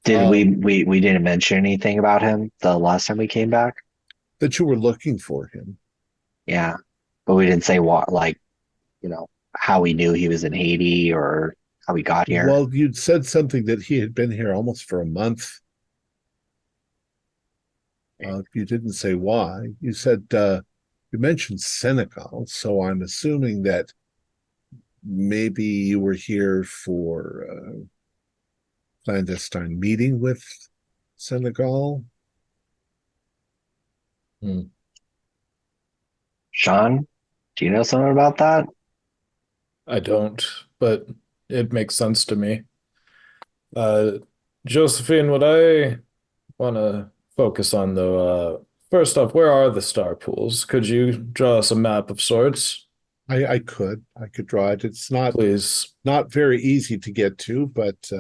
Did we didn't mention anything about him the last time we came back? That you were looking for him. Yeah, but we didn't say what, how we knew he was in Haiti or how we got here. Well, you'd said something that he had been here almost for a month. You didn't say why. You said you mentioned Senegal, so I'm assuming that maybe you were here for a clandestine meeting with Senegal. Sean, do you know something about that? I don't, but it makes sense to me. Josephine, what I want to focus on though, first off, where are the star pools? Could you draw us a map of sorts? I could draw it. It's not Please. not very easy to get to, but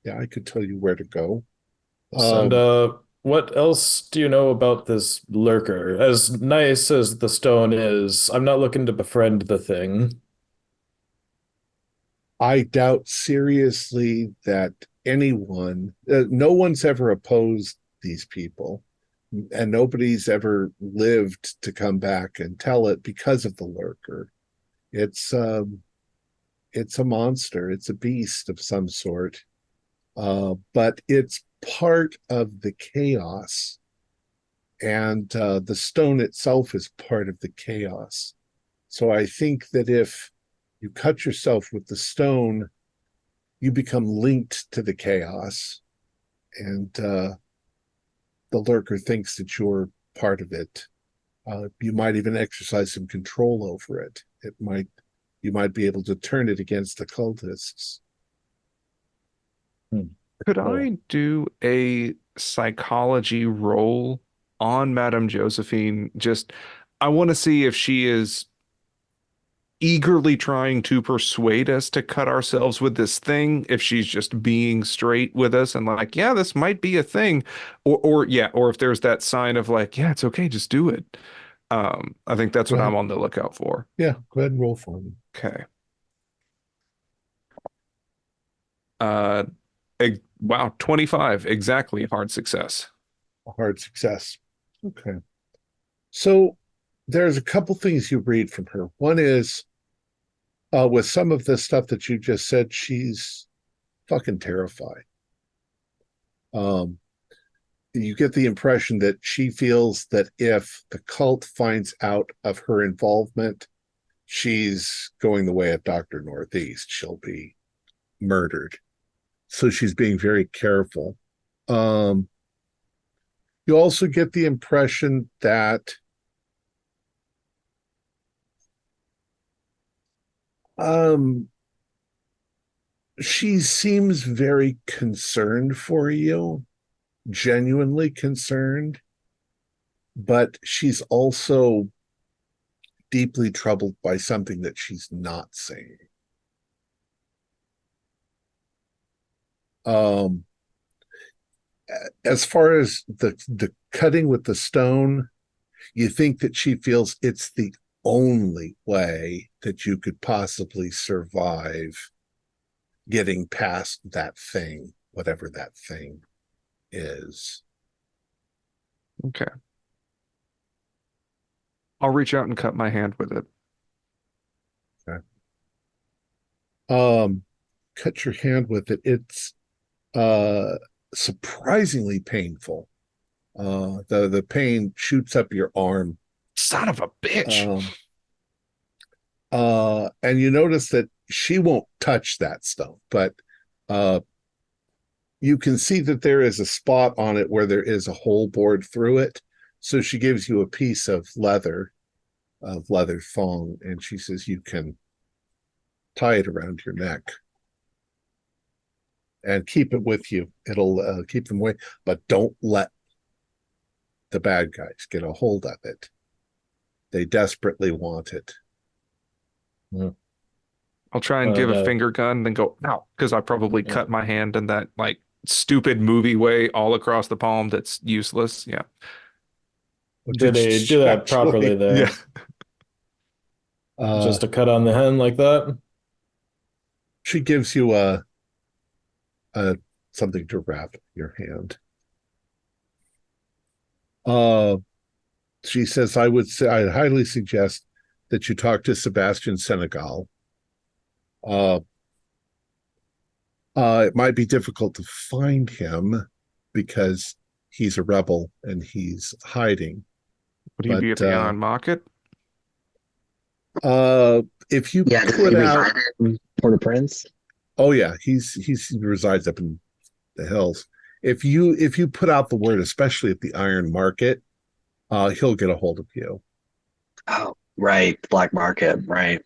yeah, I could tell you where to go. And what else do you know about this lurker? As nice as the stone is, I'm not looking to befriend the thing. I doubt seriously that no one's ever opposed these people, and nobody's ever lived to come back and tell it because of the lurker. It's a monster. It's a beast of some sort, but it's part of the chaos, and the stone itself is part of the chaos. So I think that if you cut yourself with the stone, you become linked to the chaos, and the lurker thinks that you're part of it. You might even exercise some control over it. You might be able to turn it against the cultists. Could I do a psychology roll on Madame Josephine? I want to see if she is eagerly trying to persuade us to cut ourselves with this thing, if she's just being straight with us and like, yeah, this might be a thing, or if there's that sign of like, yeah, it's okay, just do it. I think that's what I'm on the lookout for. Yeah, go ahead and roll for me. Okay. Wow, 25, exactly, hard success. A hard success. Okay. So there's a couple things you read from her. One is, with some of the stuff that you just said, she's fucking terrified. You get the impression that she feels that if the cult finds out of her involvement, she's going the way of Dr. Northeast. She'll be murdered. So she's being very careful. You also get the impression that she seems very concerned for you, genuinely concerned, but she's also deeply troubled by something that she's not saying. As far as the cutting with the stone, you think that she feels it's the only way that you could possibly survive getting past that thing, whatever that thing is. Okay. I'll reach out and cut my hand with it. Okay. Cut your hand with it. It's surprisingly painful. The pain shoots up your arm. Son of a bitch. And you notice that she won't touch that stone, but you can see that there is a spot on it where there is a hole bored through it. So she gives you a piece of leather thong, and she says you can tie it around your neck and keep it with you. It'll keep them away, but don't let the bad guys get a hold of it. They desperately want it. Yeah. I'll try and give a finger gun, then go, ow, because I probably cut my hand in that like stupid movie way all across the palm that's useless. Yeah. Did they do that properly there? Yeah. Just a cut on the hand like that? She gives you something to wrap your hand. She says, I'd highly suggest that you talk to Sebastian Senegal. It might be difficult to find him because he's a rebel and he's hiding. Would he be at the Iron Market? If you does put he out reside in Port-au-Prince? Oh yeah, he resides up in the hills. If you put out the word, especially at the Iron Market, he'll get a hold of you. Oh, right, black market, right.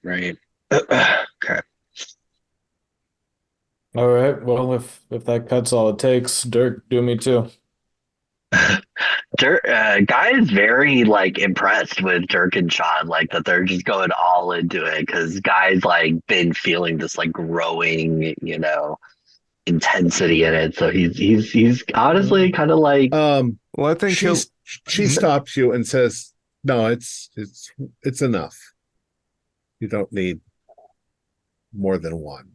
Okay. All right. Well, if that cuts all it takes, Dirk, do me too. Guy is very like impressed with Dirk and Sean, like that they're just going all into it because Guy's like been feeling this like growing, intensity in it. So he's honestly kind of like. Well, I think she stops you and says, "No, it's enough. You don't need more than one."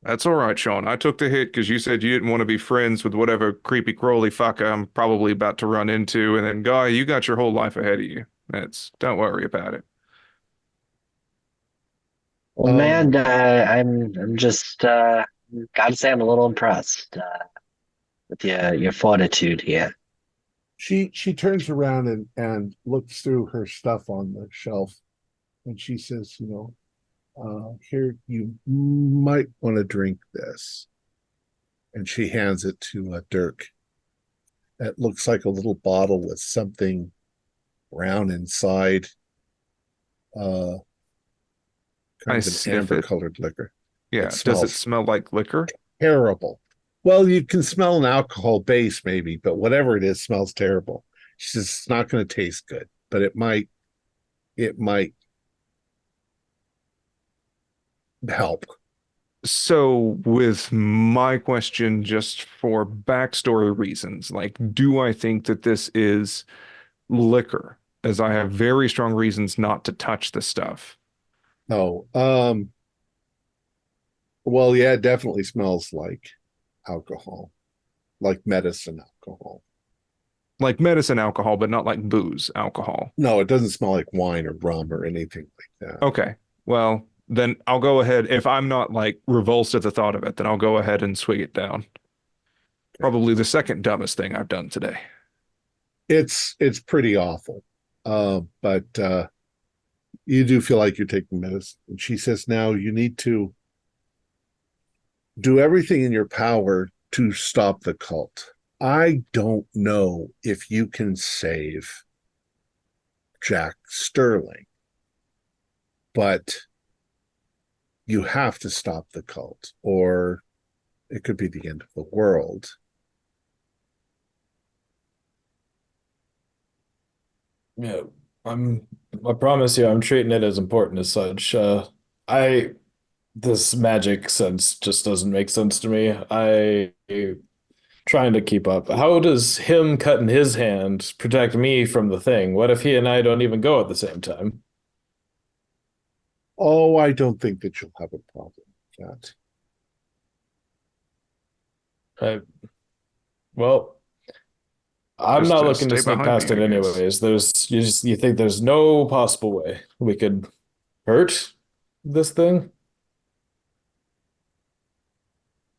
That's all right, Sean. I took the hit because you said you didn't want to be friends with whatever creepy crawly fucker I'm probably about to run into, and then Guy, you got your whole life ahead of you. Don't worry about it. Well, man, I'm just gotta say I'm a little impressed with your fortitude here. She turns around and looks through her stuff on the shelf, and she says, Here, you might want to drink this. And she hands it to Dirk. It looks like a little bottle with something brown inside. Kind I of an sniff it. amber-colored liquor. Yeah. It Does it smells smell like liquor? terrible. Well, you can smell an alcohol base, maybe, but whatever it is smells terrible. She says it's not going to taste good, but it might help. So, with my question, just for backstory reasons, like, do I think that this is liquor? As I have very strong reasons not to touch the stuff. Oh, well, yeah, it definitely smells like alcohol, like medicine alcohol. Like medicine alcohol, but not like booze alcohol. No, it doesn't smell like wine or rum or anything like that. Okay. Well, then I'll go ahead. If I'm not like revulsed at the thought of it, then I'll go ahead and swig it down. Probably the second dumbest thing I've done today. It's pretty awful. But you do feel like you're taking medicine. And she says now you need to do everything in your power to stop the cult. I don't know if you can save Jack Sterling, but you have to stop the cult, or it could be the end of the world. Yeah, I promise you, I'm treating it as important as such. This magic sense just doesn't make sense to me. I trying to keep up. How does him cutting his hand protect me from the thing? What if he and I don't even go at the same time? Oh, I don't think that you'll have a problem with that. Well, I'm Just not looking to stay sneak behind past me, it I guess. anyways. You think there's no possible way we could hurt this thing?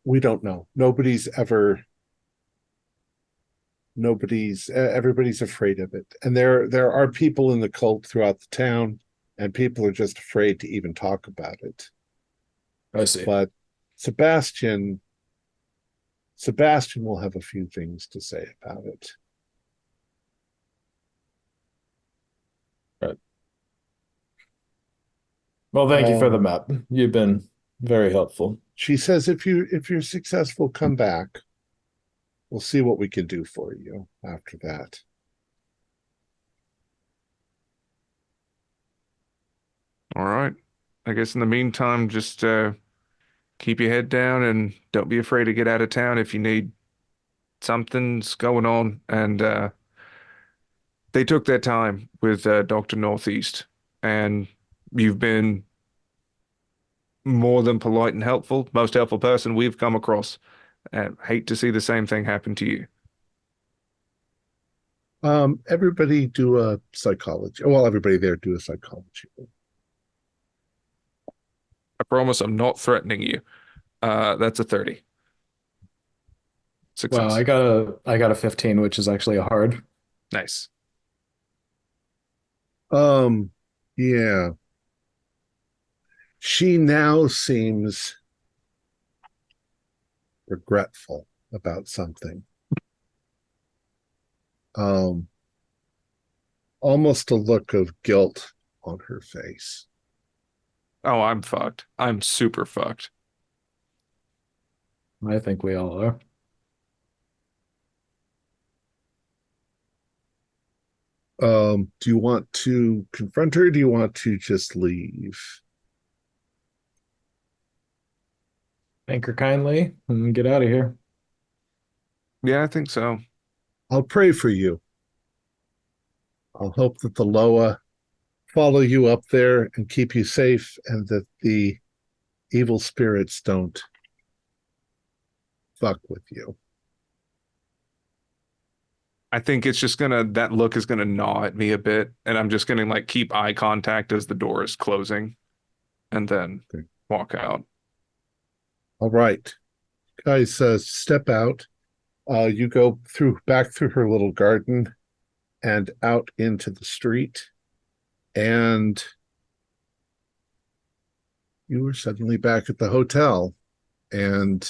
We don't know. Everybody's afraid of it. And there are people in the cult throughout the town, and people are just afraid to even talk about it. I see. But Sebastian will have a few things to say about it. Right. Well, thank you for the map. You've been very helpful. She says if you're successful, come back. We'll see what we can do for you after that. All right. I guess in the meantime, just keep your head down and don't be afraid to get out of town if you need something's going on. And they took their time with Dr. Northeast, and you've been more than polite and helpful, most helpful person we've come across. And hate to see the same thing happen to you. Everybody do a psychology. Well, everybody there do a psychology. I promise I'm not threatening you. That's a 30. Success. Well, I got a 15, which is actually a hard. Nice. Yeah. She now seems regretful about something. Almost a look of guilt on her face. Oh, I'm fucked. I'm super fucked. I think we all are. Do you want to confront her? Or do you want to just leave? Thank her kindly and get out of here. Yeah, I think so. I'll pray for you. I'll hope that the Loa follow you up there and keep you safe, and that the evil spirits don't fuck with you. I think it's just that look is gonna gnaw at me a bit, and I'm just gonna like keep eye contact as the door is closing and then walk out. All right. Guys, step out. You go back through her little garden and out into the street. And you are suddenly back at the hotel, and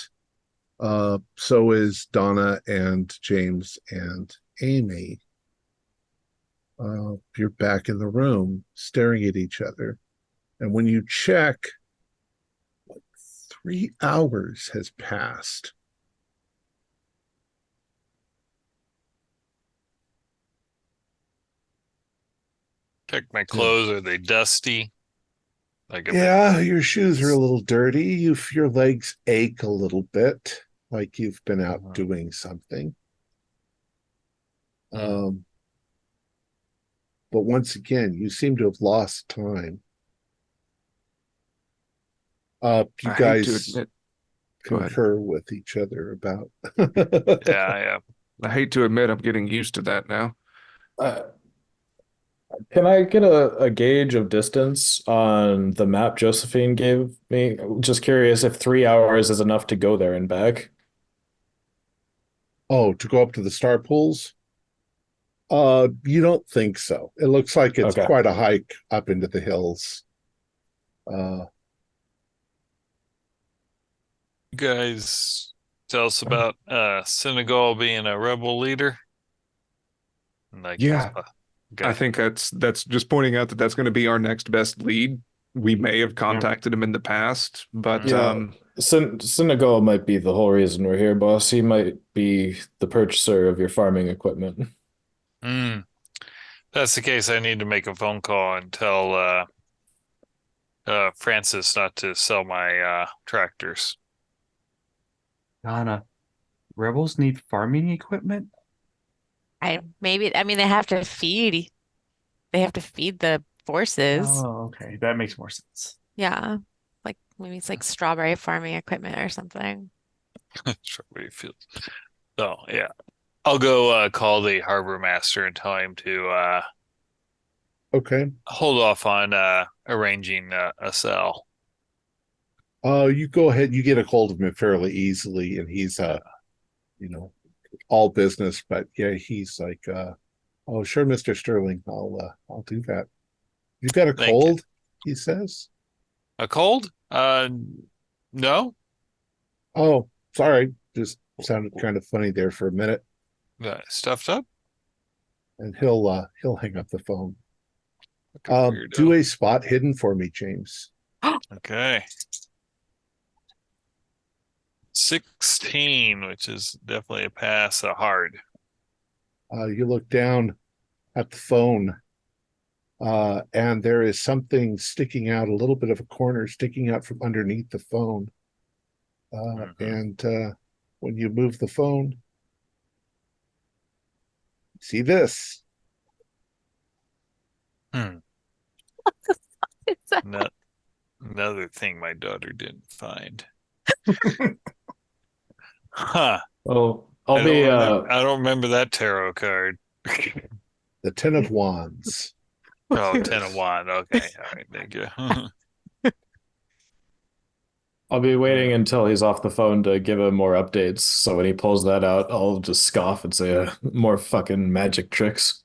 so is Donna and James and Amy. You're back in the room, staring at each other, and when you check, 3 hours has passed. Check my clothes. Are they dusty? Yeah, your shoes are a little dirty. Your legs ache a little bit, like you've been out doing something. But once again, you seem to have lost time. You guys concur with each other about. Yeah. I hate to admit I'm getting used to that now. Can I get a gauge of distance on the map Josephine gave me? Just curious if 3 hours is enough to go there and back. Oh, to go up to the star pools? You don't think so. It looks like it's quite a hike up into the hills. You guys tell us about Senegal being a rebel leader? Yeah. I think that's just pointing out that that's going to be our next best lead. We may have contacted him in the past, but Senegal might be the whole reason we're here, boss. He might be the purchaser of your farming equipment. That's the case. I need to make a phone call and tell Francis not to sell my tractors. Donna, rebels need farming equipment? They have to feed. They have to feed the forces. Oh, okay. That makes more sense. Yeah. Like maybe it's like strawberry farming equipment or something. Strawberry fields. So yeah. I'll go call the harbor master and tell him to hold off on arranging a sell. You go ahead, you get a hold of him fairly easily, and he's all business, but yeah, he's like, oh sure, Mr. Sterling, I'll do that. You've got a cold, he says. A cold? No. Oh, sorry. Just sounded kind of funny there for a minute. Stuffed up? And he'll hang up the phone. Do a spot hidden for me, James. Okay. 16, which is definitely a pass, a hard. You look down at the phone, and there is something sticking out, a little bit of a corner sticking out from underneath the phone. And when you move the phone, see this. Another thing my daughter didn't find. Huh. Oh, I don't remember that tarot card. The Ten of Wands. Oh, Ten of Wands. Okay. All right. Thank you. I'll be waiting until he's off the phone to give him more updates. So when he pulls that out, I'll just scoff and say, more fucking magic tricks.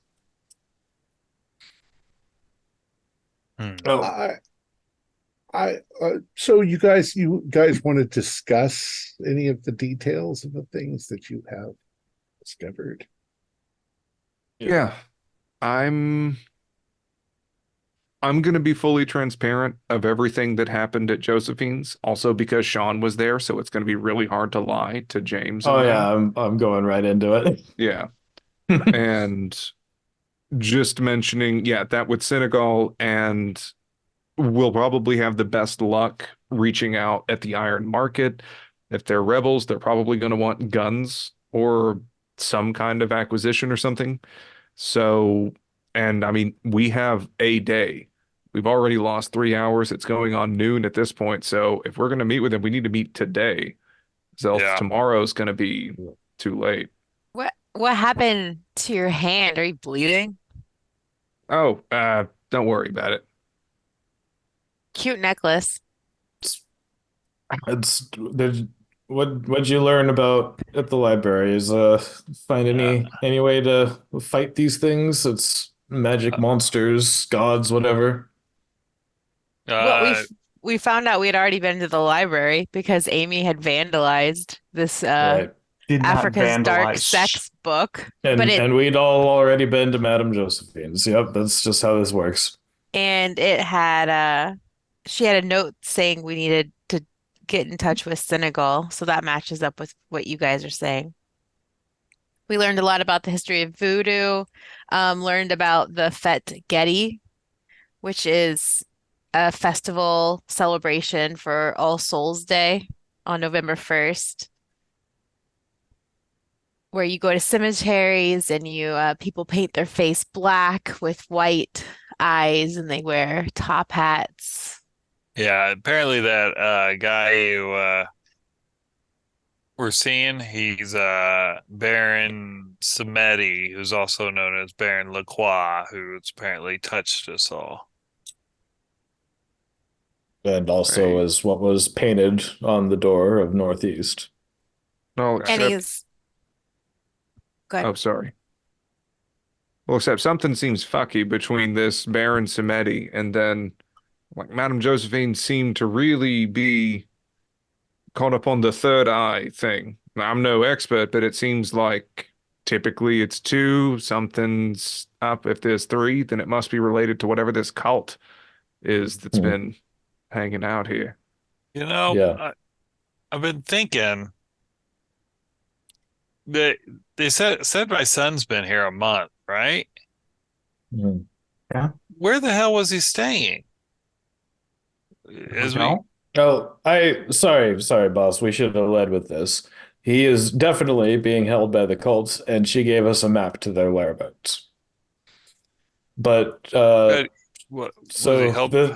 So you guys want to discuss any of the details of the things that you have discovered? Yeah. I'm going to be fully transparent of everything that happened at Josephine's, also because Sean was there, so it's going to be really hard to lie to James. Oh yeah, I'm going right into it. Yeah. And just mentioning, that with Senegal, and we'll probably have the best luck reaching out at the Iron Market. If they're rebels, they're probably going to want guns or some kind of acquisition or something. So, and I mean, we have a day. We've already lost 3 hours. It's going on noon at this point. So if we're going to meet with them, we need to meet today. So tomorrow's going to be too late. What happened to your hand? Are you bleeding? Oh, don't worry about it. Cute necklace. What'd you learn about at the library? Find any way to fight these things? It's magic monsters, gods, whatever. What we found out we had already been to the library because Amy had vandalized this Right. Did not Africa's Dark vandalize. Sex book. And But it we'd all already been to Madame Josephine's. Yep, that's just how this works. and it had she had a note saying we needed to get in touch with Senegal, so that matches up with what you guys are saying. We learned a lot about the history of voodoo, learned about the Fête Getty, which is a festival celebration for All Souls Day on November 1st, where you go to cemeteries and you people paint their face black with white eyes and they wear top hats. Yeah, apparently that guy who we're seeing, he's Baron Samedi, who's also known as Baron Lacroix, who's apparently touched us all. And also Right. as what was painted on the door of Northeast. No, And except he's go ahead. oh, sorry. Well, except something seems fucky between this Baron Samedi and then, like, Madame Josephine seemed to really be caught up on the third eye thing. Now, I'm no expert, but it seems like typically it's two, something's up. If there's three, then it must be related to whatever this cult is that's been hanging out here. You know, Yeah. I've been thinking that they said my son's been here a month, right? Mhm. Where the hell was he staying? As we Hotel? Oh, sorry, boss. We should have led with this. He is definitely being held by the cults, and she gave us a map to their whereabouts. But what was he so held by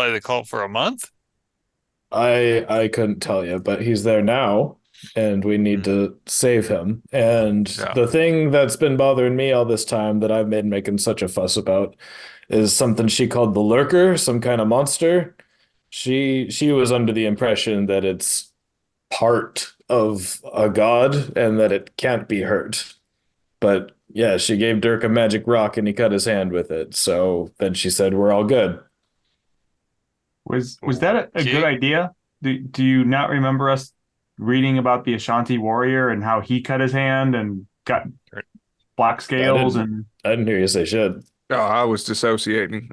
the cult for a month? I couldn't tell you, but he's there now, and we need to save him. And Yeah. the thing that's been bothering me all this time that I've been making such a fuss about is something she called the Lurker, some kind of monster. She was under the impression that it's part of a god and that it can't be hurt. But yeah, she gave Dirk a magic rock and he cut his hand with it. So then she said, "We're all good." Was that a good idea? Do you not remember us reading about the Ashanti warrior and how he cut his hand and got black scales and I didn't hear you say shit. Oh, I was dissociating.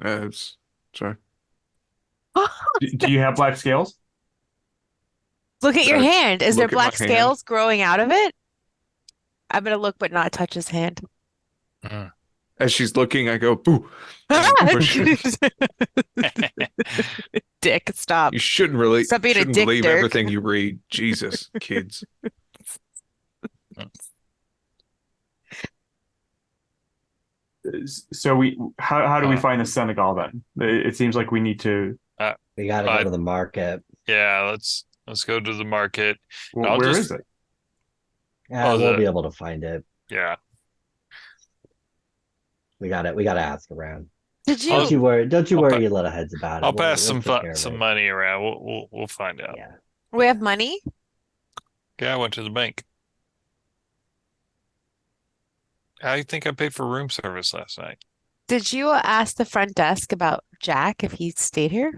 Sorry. do you have black scales? Look at your hand. Is there Look at my black hand. scales growing out of it? I'm gonna look but not touch his hand. As she's looking, I go, boo. Dick, stop. You shouldn't really Stop being a shouldn't dick, believe Dirk. everything you read. Jesus, kids. So how do we find the Senegal then? It seems like we need to. We gotta go to the market. Yeah, let's go to the market. Well, where is it? Yeah, Oh, we'll the- be able to find it. Yeah. We gotta ask around. Did I'll- Don't you? you worry. Don't you I'll worry pa- your little heads about it. I'll pass We'll take care of some it. money around. We'll find out. Yeah. We have money? Yeah, I went to the bank. How do you think I paid for room service last night? Did you ask the front desk about Jack if he stayed here?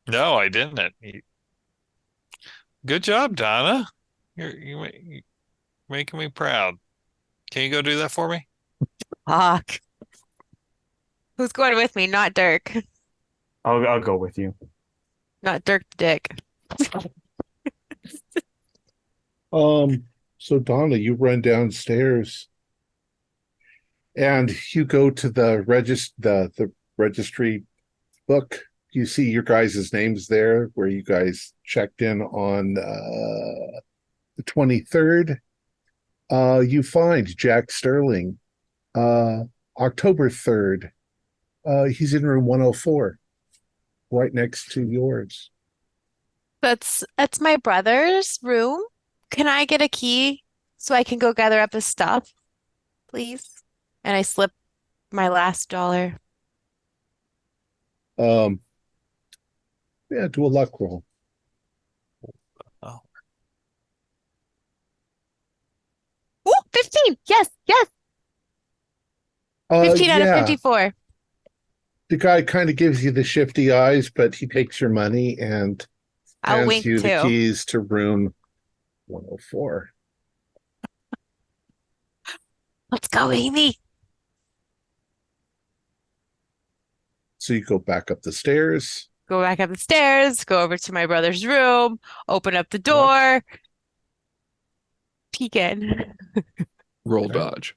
No, I didn't. Good job, Donna. You're making me proud. Can you go do that for me? Fuck. Who's going with me? Not Dirk. I'll go with you. Not Dirk the Dick. So Donna, you run downstairs and you go to the registry book. You see your guys' names there where you guys checked in on the 23rd. You find Jack Sterling, October 3rd. He's in room 104, right next to yours. That's my brother's room. Can I get a key so I can go gather up his stuff, please? And I slip my last dollar. Yeah, do a luck roll. Ooh, 15. Yes, yes. 15 out of Yeah. 54. The guy kind of gives you the shifty eyes, but he takes your money and I'll hands wink you the too. keys to room 104. Let's go, Amy. So you go back up the stairs. Go back up the stairs, go over to my brother's room, open up the door, peek in. Roll Okay. dodge.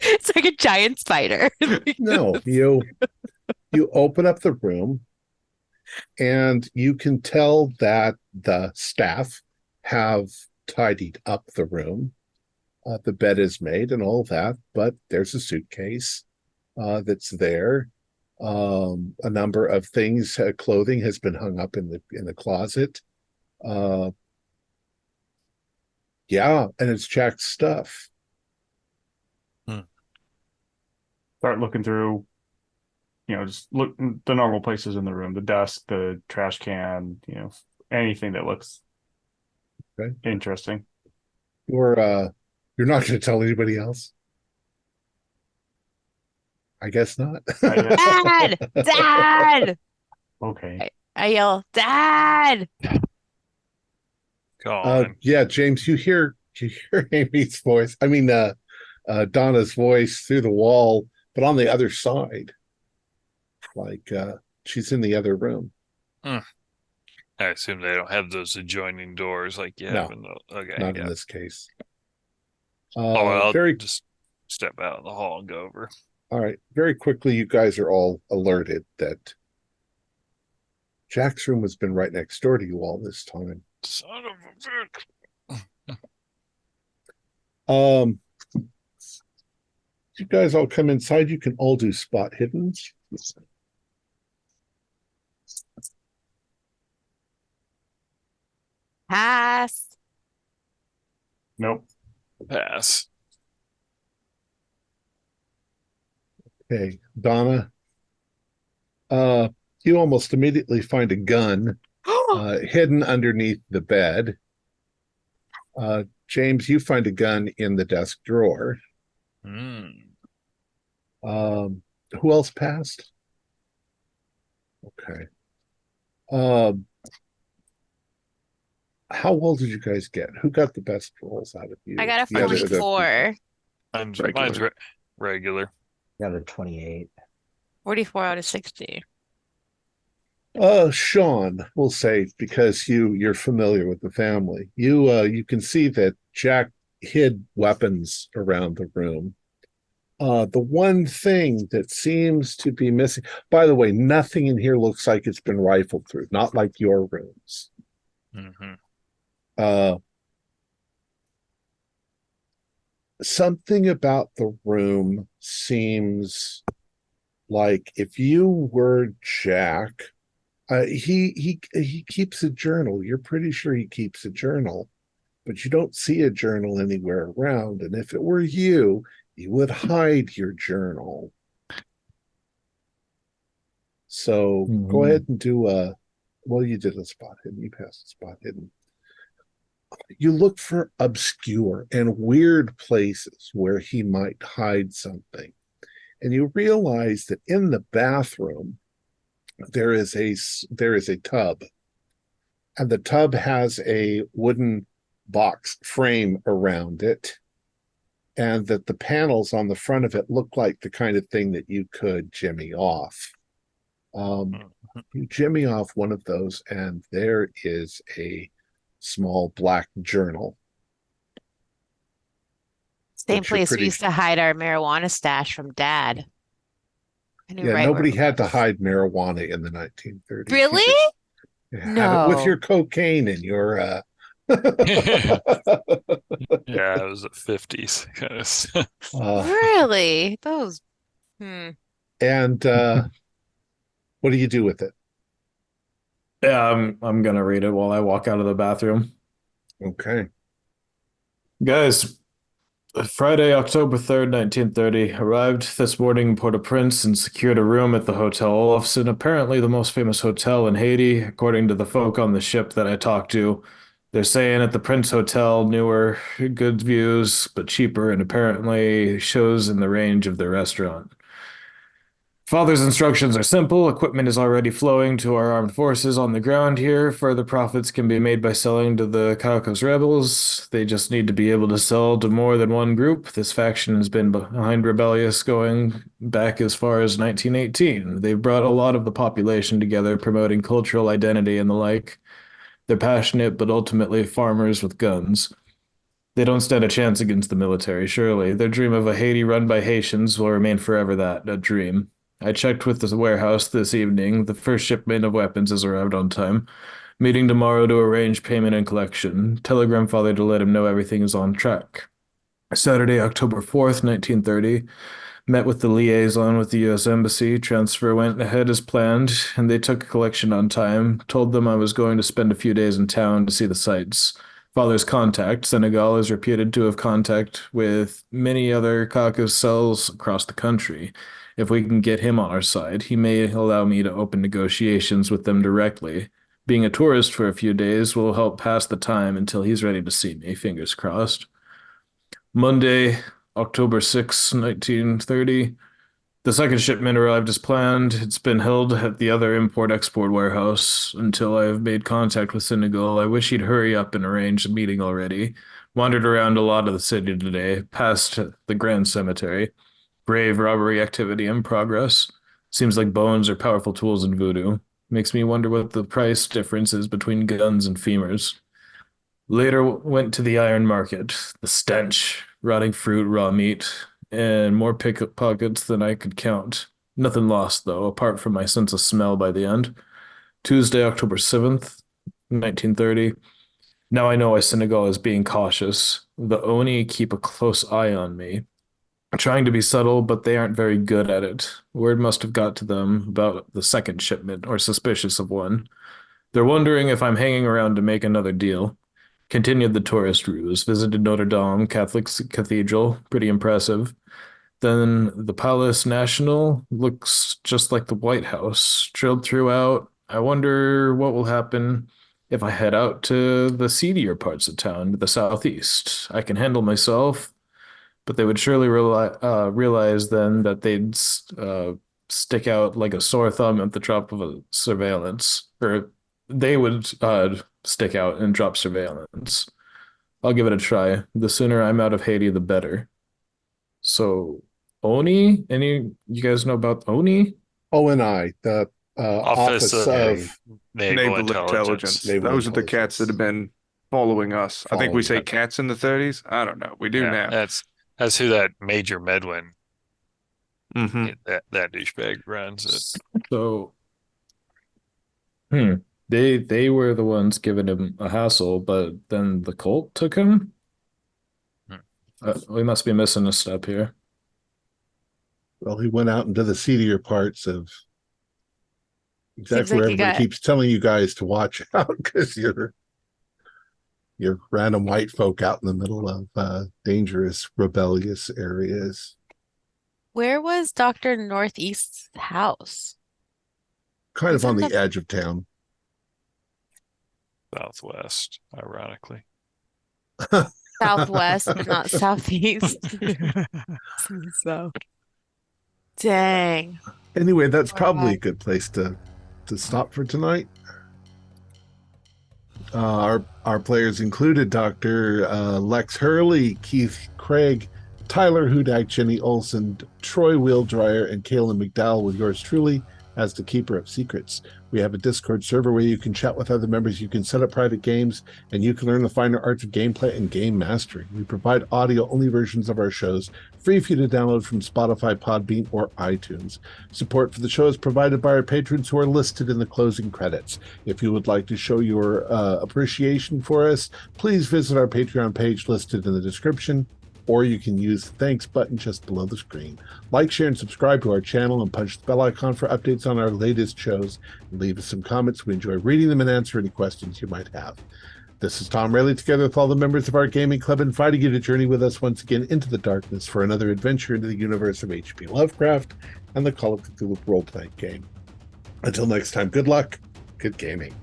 It's like a giant spider. No, you open up the room and you can tell that the staff have tidied up the room. The bed is made and all that, but there's a suitcase that's there. A number of things, clothing has been hung up in the closet. Yeah, and it's Jack's stuff. Start looking through, just look the normal places in the room, the desk, the trash can, anything that looks interesting. You're not going to tell anybody else? I guess not. Dad! Dad! Okay. I yell, Dad! Go on. Yeah, James, you hear Amy's voice. I mean, Donna's voice through the wall, but on the other side, like she's in the other room. I assume they don't have those adjoining doors like you have in the. Okay, Not yeah. in this case. I'll Very just step out in the hall and go over. all right. Very quickly, you guys are all alerted that Jack's room has been right next door to you all this time. Son of a bitch. You guys all come inside. You can all do spot hiddens. Pass. Nope. Pass. Okay, Donna. You almost immediately find a gun hidden underneath the bed. James, you find a gun in the desk drawer. Who else passed? Okay. How well did you guys get? Who got the best rolls out of you? I got a The other- 44. Mine's regular. Got a 28. 44 out of 60. Sean, we'll say, because you're familiar with the family. You can see that Jack hid weapons around the room. The one thing that seems to be missing, by the way, nothing in here looks like it's been rifled through, not like your rooms. Something about the room seems like if you were Jack, he keeps a journal. You're pretty sure he keeps a journal, but you don't see a journal anywhere around. And if it were you would hide your journal. So go ahead and do you did a spot hidden. You passed a spot hidden. You look for obscure and weird places where he might hide something. And you realize that in the bathroom, there is a tub. And the tub has a wooden box frame around it. And that the panels on the front of it look like the kind of thing that you could jimmy off. You jimmy off one of those, and there is a small black journal. Same place we used to hide our marijuana stash from Dad. Nobody had to hide marijuana in the 1930s. Really? No. With your cocaine and your Yeah, it was the 50s. Really? Those. And what do you do with it? Yeah, I'm gonna read it while I walk out of the bathroom. Okay. Guys, Friday, October 3rd, 1930, arrived this morning in Port-au-Prince and secured a room at the Hotel Olafson, apparently the most famous hotel in Haiti, according to the folk on the ship that I talked to. They're saying at the Prince Hotel, newer, good views, but cheaper, and apparently shows in the range of the restaurant. Father's instructions are simple. Equipment is already flowing to our armed forces on the ground here. Further profits can be made by selling to the Caucasus rebels. They just need to be able to sell to more than one group. This faction has been behind rebellious going back as far as 1918. They've brought a lot of the population together, promoting cultural identity and the like. They're passionate, but ultimately farmers with guns. They don't stand a chance against the military, surely. Their dream of a Haiti run by Haitians will remain forever that, a dream. I checked with the warehouse this evening. The first shipment of weapons has arrived on time. Meeting tomorrow to arrange payment and collection. Telegram father to let him know everything is on track. Saturday, October 4th, 1930. Met with the liaison with the U.S. Embassy. Transfer went ahead as planned, and they took a collection on time. Told them I was going to spend a few days in town to see the sights. Father's contact. Senegal is reputed to have contact with many other caucus cells across the country. If we can get him on our side, he may allow me to open negotiations with them directly. Being a tourist for a few days will help pass the time until he's ready to see me, fingers crossed. Monday, October 6, 1930. The second shipment arrived as planned. It's been held at the other import-export warehouse until I have made contact with Senegal. I wish he'd hurry up and arrange a meeting already. Wandered around a lot of the city today, past the Grand Cemetery. Brave robbery activity in progress. Seems like bones are powerful tools in voodoo. Makes me wonder what the price difference is between guns and femurs. Later went to the iron market. The stench, rotting fruit, raw meat, and more pickpockets than I could count. Nothing lost, though, apart from my sense of smell by the end. Tuesday, October 7th, 1930. Now I know why Senegal is being cautious. The Oni keep a close eye on me. Trying to be subtle, but they aren't very good at it. Word must have got to them about the second shipment, or suspicious of one. They're wondering if I'm hanging around to make another deal. Continued the tourist ruse. Visited Notre Dame Catholic Cathedral. Pretty impressive. Then the Palace National looks just like the White House. Drilled throughout. I wonder what will happen if I head out to the seedier parts of town, to the southeast. I can handle myself. But they would surely realize then that they'd stick out like a sore thumb at the drop of a surveillance, or they would stick out and drop surveillance. I'll give it a try. The sooner I'm out of Haiti, the better. So, Oni? You guys know about Oni? ONI, the Office of Naval Intelligence. Those are the cats that have been following us. I think we say cats in the 30s. I don't know. We do now. That's who that Major Medwin, Mm-hmm. that douchebag runs it. So, they were the ones giving him a hassle, but then the cult took him? We must be missing a step here. Well, he went out into the seedier parts of exactly like where he everybody got- keeps telling you guys to watch out because you're random white folk out in the middle of dangerous, rebellious areas. Where was Dr. Northeast's house? Kind of Isn't on the that- edge of town. Southwest, ironically. Southwest, but not southeast. So, dang. Anyway, that's Wow. probably a good place to stop for tonight. Our players included Dr. Lex Hurley, Keith Craig, Tyler Hudak, Jenny Olson, Troy Wheeldryer, and Kaylin McDowell with yours truly as the Keeper of Secrets. We have a Discord server where you can chat with other members, you can set up private games, and you can learn the finer arts of gameplay and game mastery. We provide audio-only versions of our shows, free for you to download from Spotify, Podbean, or iTunes. Support for the show is provided by our patrons who are listed in the closing credits. If you would like to show your appreciation for us, please visit our Patreon page listed in the description, or you can use the thanks button just below the screen. Like, share, and subscribe to our channel, and punch the bell icon for updates on our latest shows. And leave us some comments. We enjoy reading them and answer any questions you might have. This is Thom Raley, together with all the members of our gaming club, inviting you to journey with us once again into the darkness for another adventure into the universe of H.P. Lovecraft and the Call of Cthulhu role-playing game. Until next time, good luck, good gaming.